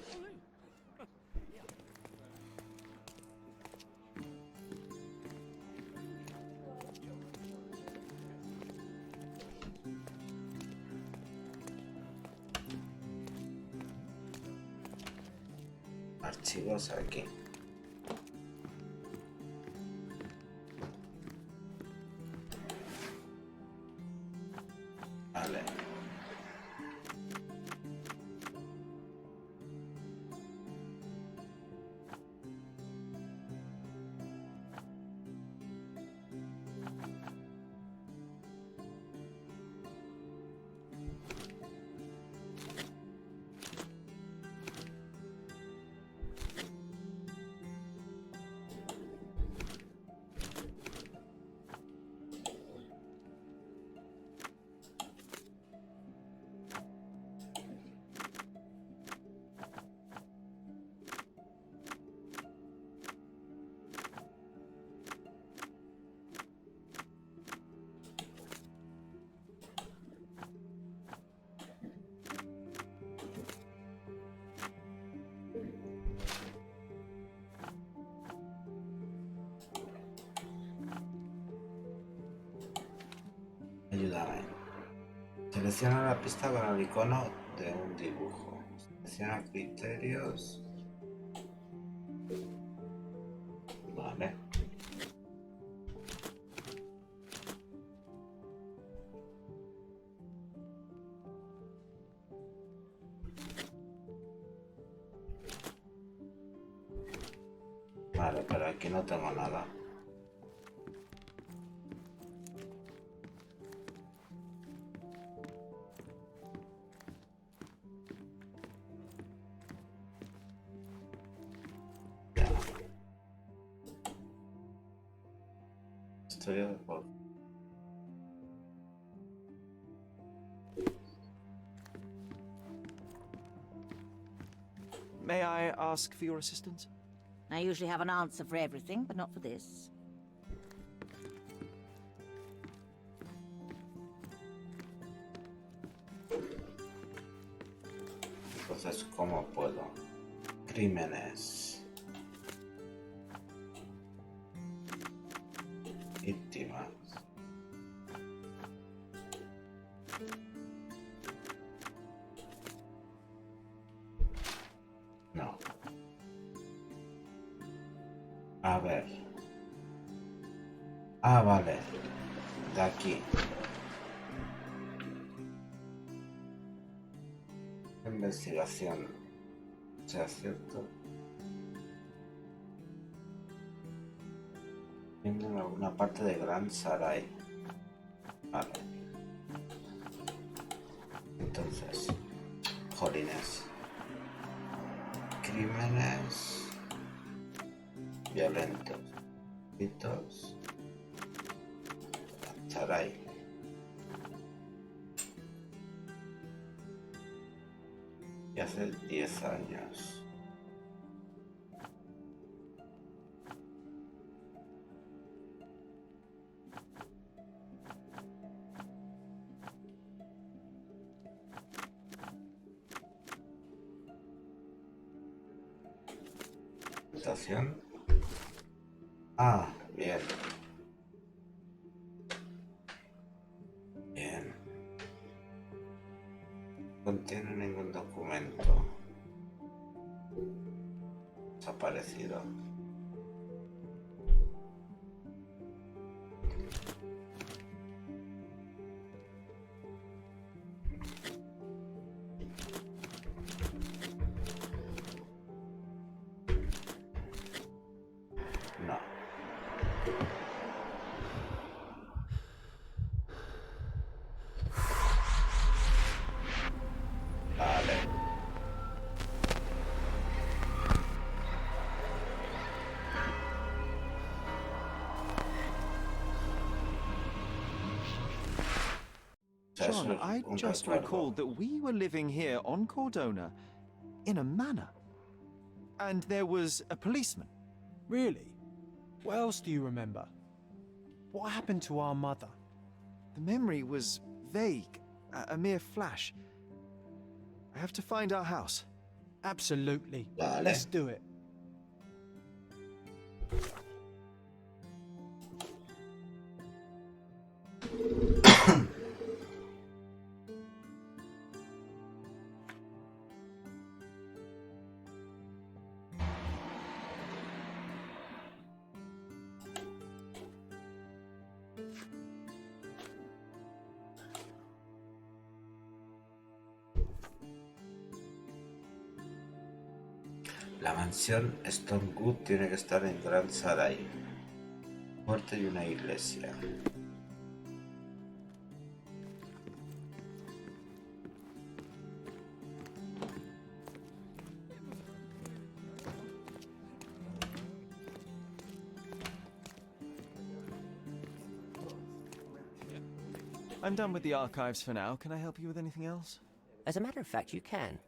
Archivos aquí. Vale. Ayúdame. Selecciona la pista con el icono de un dibujo. Selecciona criterios. Vale. Vale, pero aquí no tengo nada. Historia del juego. May I ask for your assistance? I usually have an answer for everything, but not for this. Entonces, ¿cómo puedo? Crímenes. Víctimas. No. A ver. Ah, vale. De aquí. Investigación. ¿Sea cierto? En alguna parte de Gran Sarai. Vale. Entonces, jolines. Crímenes violentos. Pitos. Charay. Y hace 10 años. Estación. Ah, bien. Bien. No contiene ningún documento. Desaparecido. No. Vale. John, I just recalled that we were living here on Cordona in a manor. And there was a policeman. Really? What else do you remember? What happened to our mother? The memory was vague, a mere flash. I have to find our house. Absolutely. Vale. Let's do it. La mansión Stonewood tiene que estar en Gran Sarai. Puerta y una iglesia. I'm done with the archives for now. Can I help you with anything else? As a matter of fact, you can.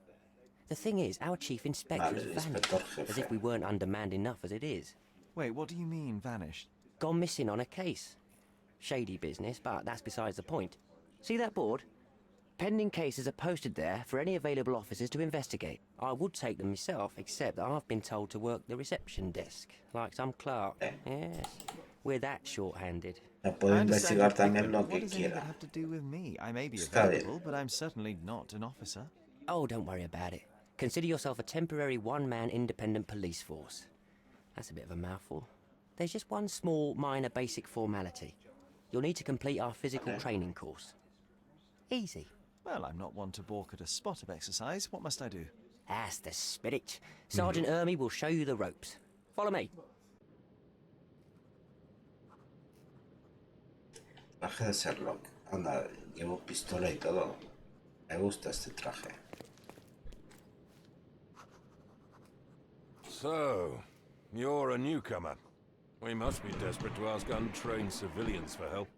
The thing is, our chief inspector has vanished, as if we weren't undermanned enough as it is. Wait, what do you mean, vanished? Gone missing on a case. Shady business, but that's besides the point. See that board? Pending cases are posted there for any available officers to investigate. I would take them myself, except that I've been told to work the reception desk, like some clerk. Yes, we're that short-handed. Puedo investigar también lo que What does any of it quiera. have to do with me? I may be Está bien. available, but I'm certainly not an officer. Oh, don't worry about it. Consider yourself a temporary one-man independent police force. That's a bit of a mouthful. There's just one small, minor, basic formality. You'll need to complete our physical training course. Easy. Well, I'm not one to balk at a spot of exercise. What must I do? That's the spirit. Sergeant Ermey will show you the ropes. Follow me. Traje de Sherlock. Anda, llevo pistola y todo. Me gusta este traje. So, you're a newcomer. We must be desperate to ask untrained civilians for help.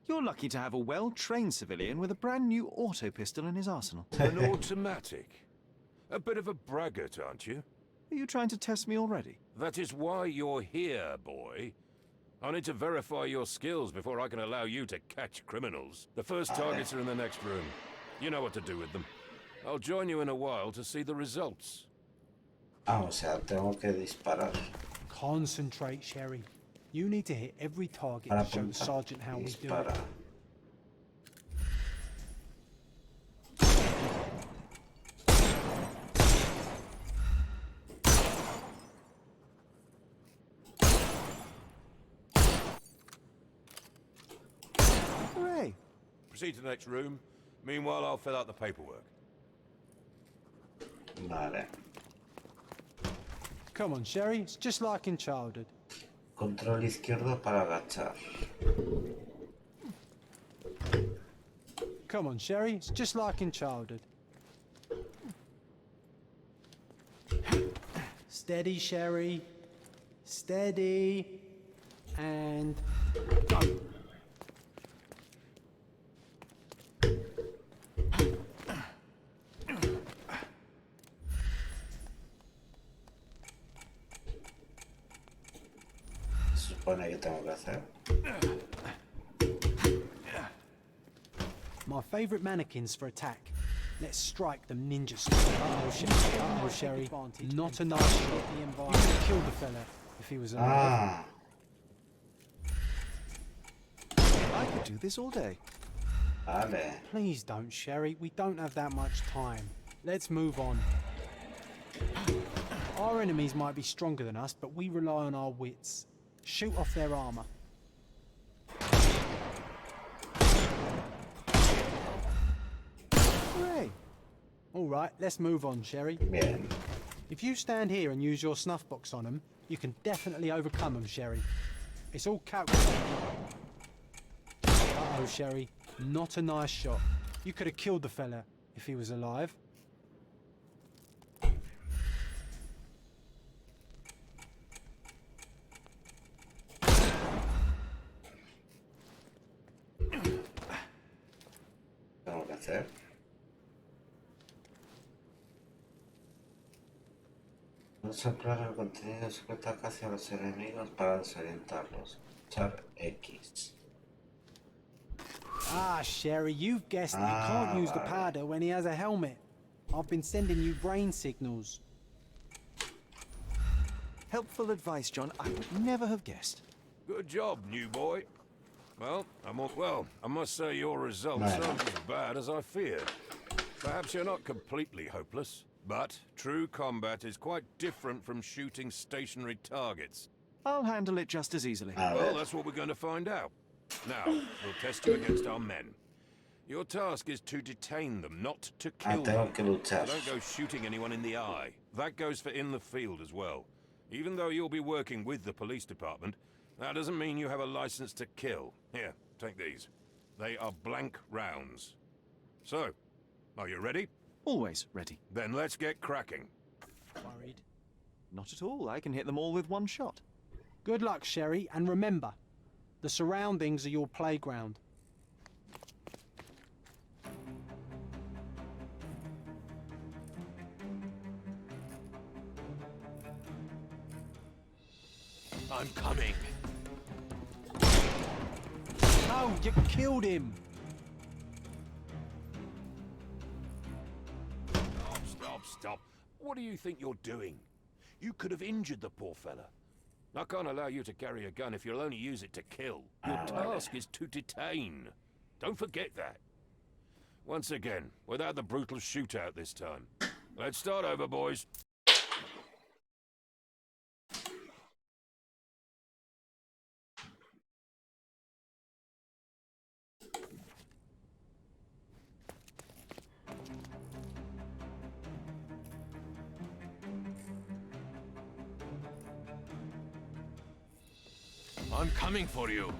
You're lucky to have a well-trained civilian with a brand new auto pistol in his arsenal. An automatic? A bit of a braggart, aren't you? Are you trying to test me already? That is why you're here, boy. I need to verify your skills before I can allow you to catch criminals. The first targets are in the next room. You know what to do with them. I'll join you in a while to see the results. Ah, o sea, tengo que disparar. Concentrate, Sherry. You need to hit every target Para to show the apuntar. sergeant how we do Dispara. it. Hooray! Proceed to the next room. Meanwhile, I'll fill out the paperwork. Vale. Come on, Sherry. It's just like in childhood. Control izquierdo para agachar. Come on, Sherry. It's just like in childhood. Steady, Sherry. Steady. And go. Se supone que tengo que hacer. My favourite mannequins for attack. Let's strike them ninja style. Sherry. Not a nice shot. You could have killed the fella if he was alive. I could do this all day. Vale. Please don't, Sherry. We don't have that much time. Let's move on. Our enemies might be stronger than us, but we rely on our wits. Shoot off their armour. Hooray! All right, let's move on, Sherry. Bien. If you stand here and use your snuff box on them, you can definitely overcome them, Sherry. It's all calculated. Uh-oh, Sherry. Not a nice shot. You could have killed the fella if he was alive. Tengo que hacer. Vamos a emplear el contenido secreto hacia los enemigos para desorientarlos. Char X. Ah, Sherry, you've guessed you can't use the powder when he has a helmet. I've been sending you brain signals. Helpful advice, John. I would never have guessed. Good job, new boy. Well, I must say your results aren't as bad as I feared. Perhaps you're not completely hopeless, but true combat is quite different from shooting stationary targets. I'll handle it just as easily. Well, that's what we're going to find out. Now, we'll test you against our men. Your task is to detain them, not to kill them. So don't go shooting anyone in the eye. That goes for in the field as well. Even though you'll be working with the police department, that doesn't mean you have a license to kill. Here, take these. They are blank rounds. So, are you ready? Always ready. Then let's get cracking. Worried? Not at all. I can hit them all with one shot. Good luck, Sherry, and remember, the surroundings are your playground. I'm coming. Oh, you killed him! Stop. What do you think you're doing? You could have injured the poor fella. I can't allow you to carry a gun if you'll only use it to kill. Your task is to detain. Don't forget that. Once again, without the brutal shootout this time. Let's start over, boys. I'm coming for you.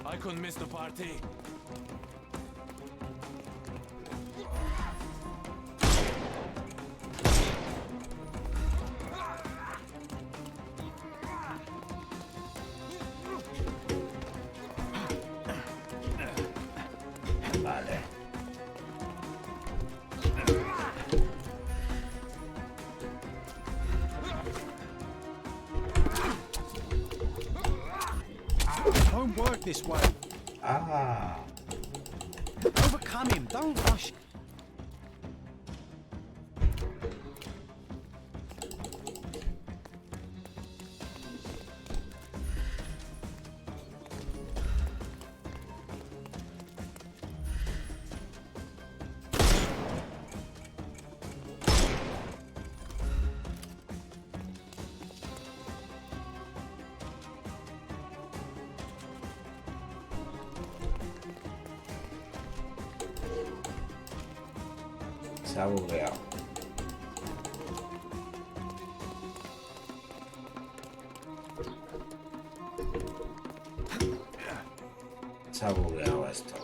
I couldn't miss the party. Vale. Don't work this way. Ah. Overcome him. Don't rush. Se ha bugueado. Se ha bugueado esto.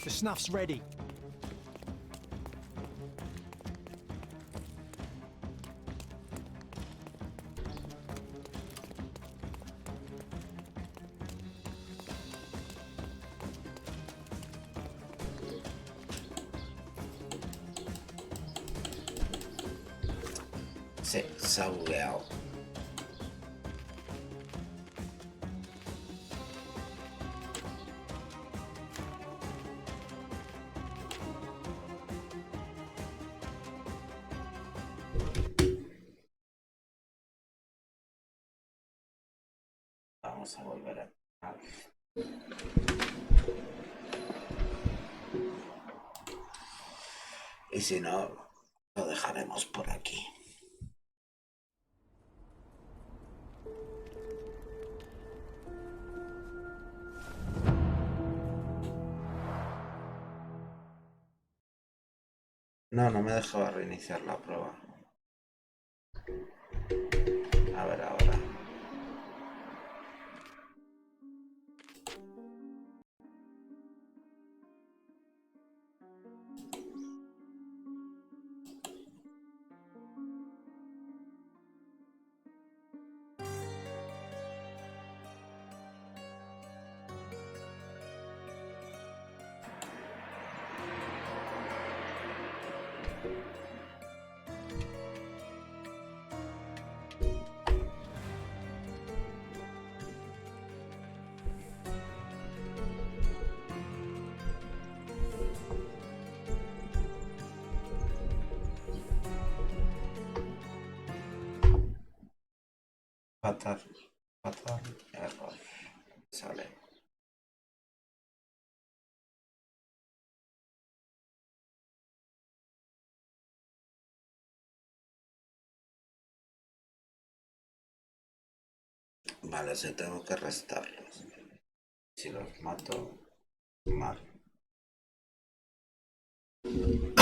The snuff's ready. Sí, se ha bugueado. Vamos a volver a... Y si no, lo dejaremos por aquí. No, no me dejaba reiniciar la prueba. A ver ahora. Fatal, fatal, error. Sale. Vale, si tengo que restarlos. Si los mato, mal. Voy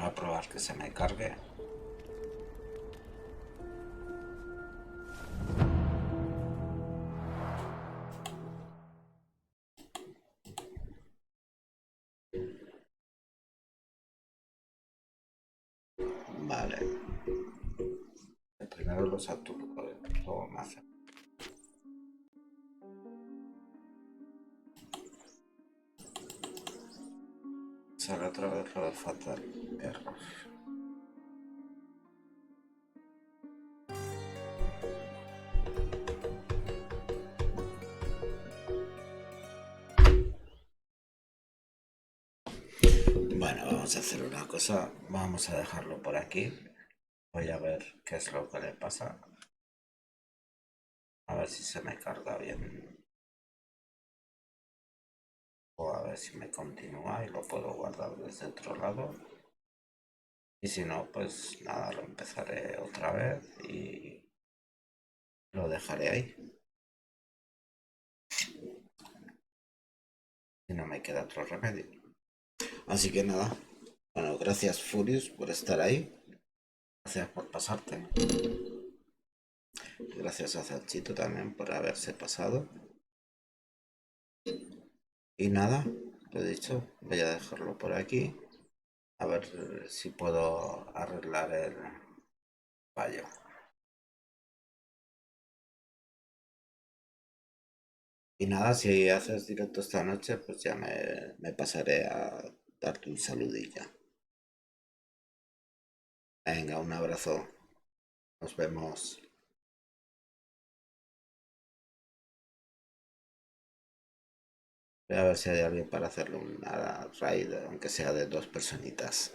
a probar que se me cargue. Vale. Primero los aturdo, luego me hace. Sale otra vez lo de fatal. Error. Bueno, vamos a hacer una cosa. Vamos a dejarlo por aquí. Voy a ver qué es lo que le pasa. A ver si se me carga bien. O a ver si me continúa y lo puedo guardar desde otro lado. Y si no, pues nada, lo empezaré otra vez y lo dejaré ahí. Y no me queda otro remedio. Así que nada. Bueno, gracias Furious por estar ahí. Gracias por pasarte. Gracias a Zachito también por haberse pasado. Y nada, lo dicho, voy a dejarlo por aquí. A ver si puedo arreglar el fallo. Y nada, si haces directo esta noche, pues ya me pasaré a darte un saludillo. Venga, un abrazo. Nos vemos. Voy a ver si hay alguien para hacerle una raid, aunque sea de 2 personitas.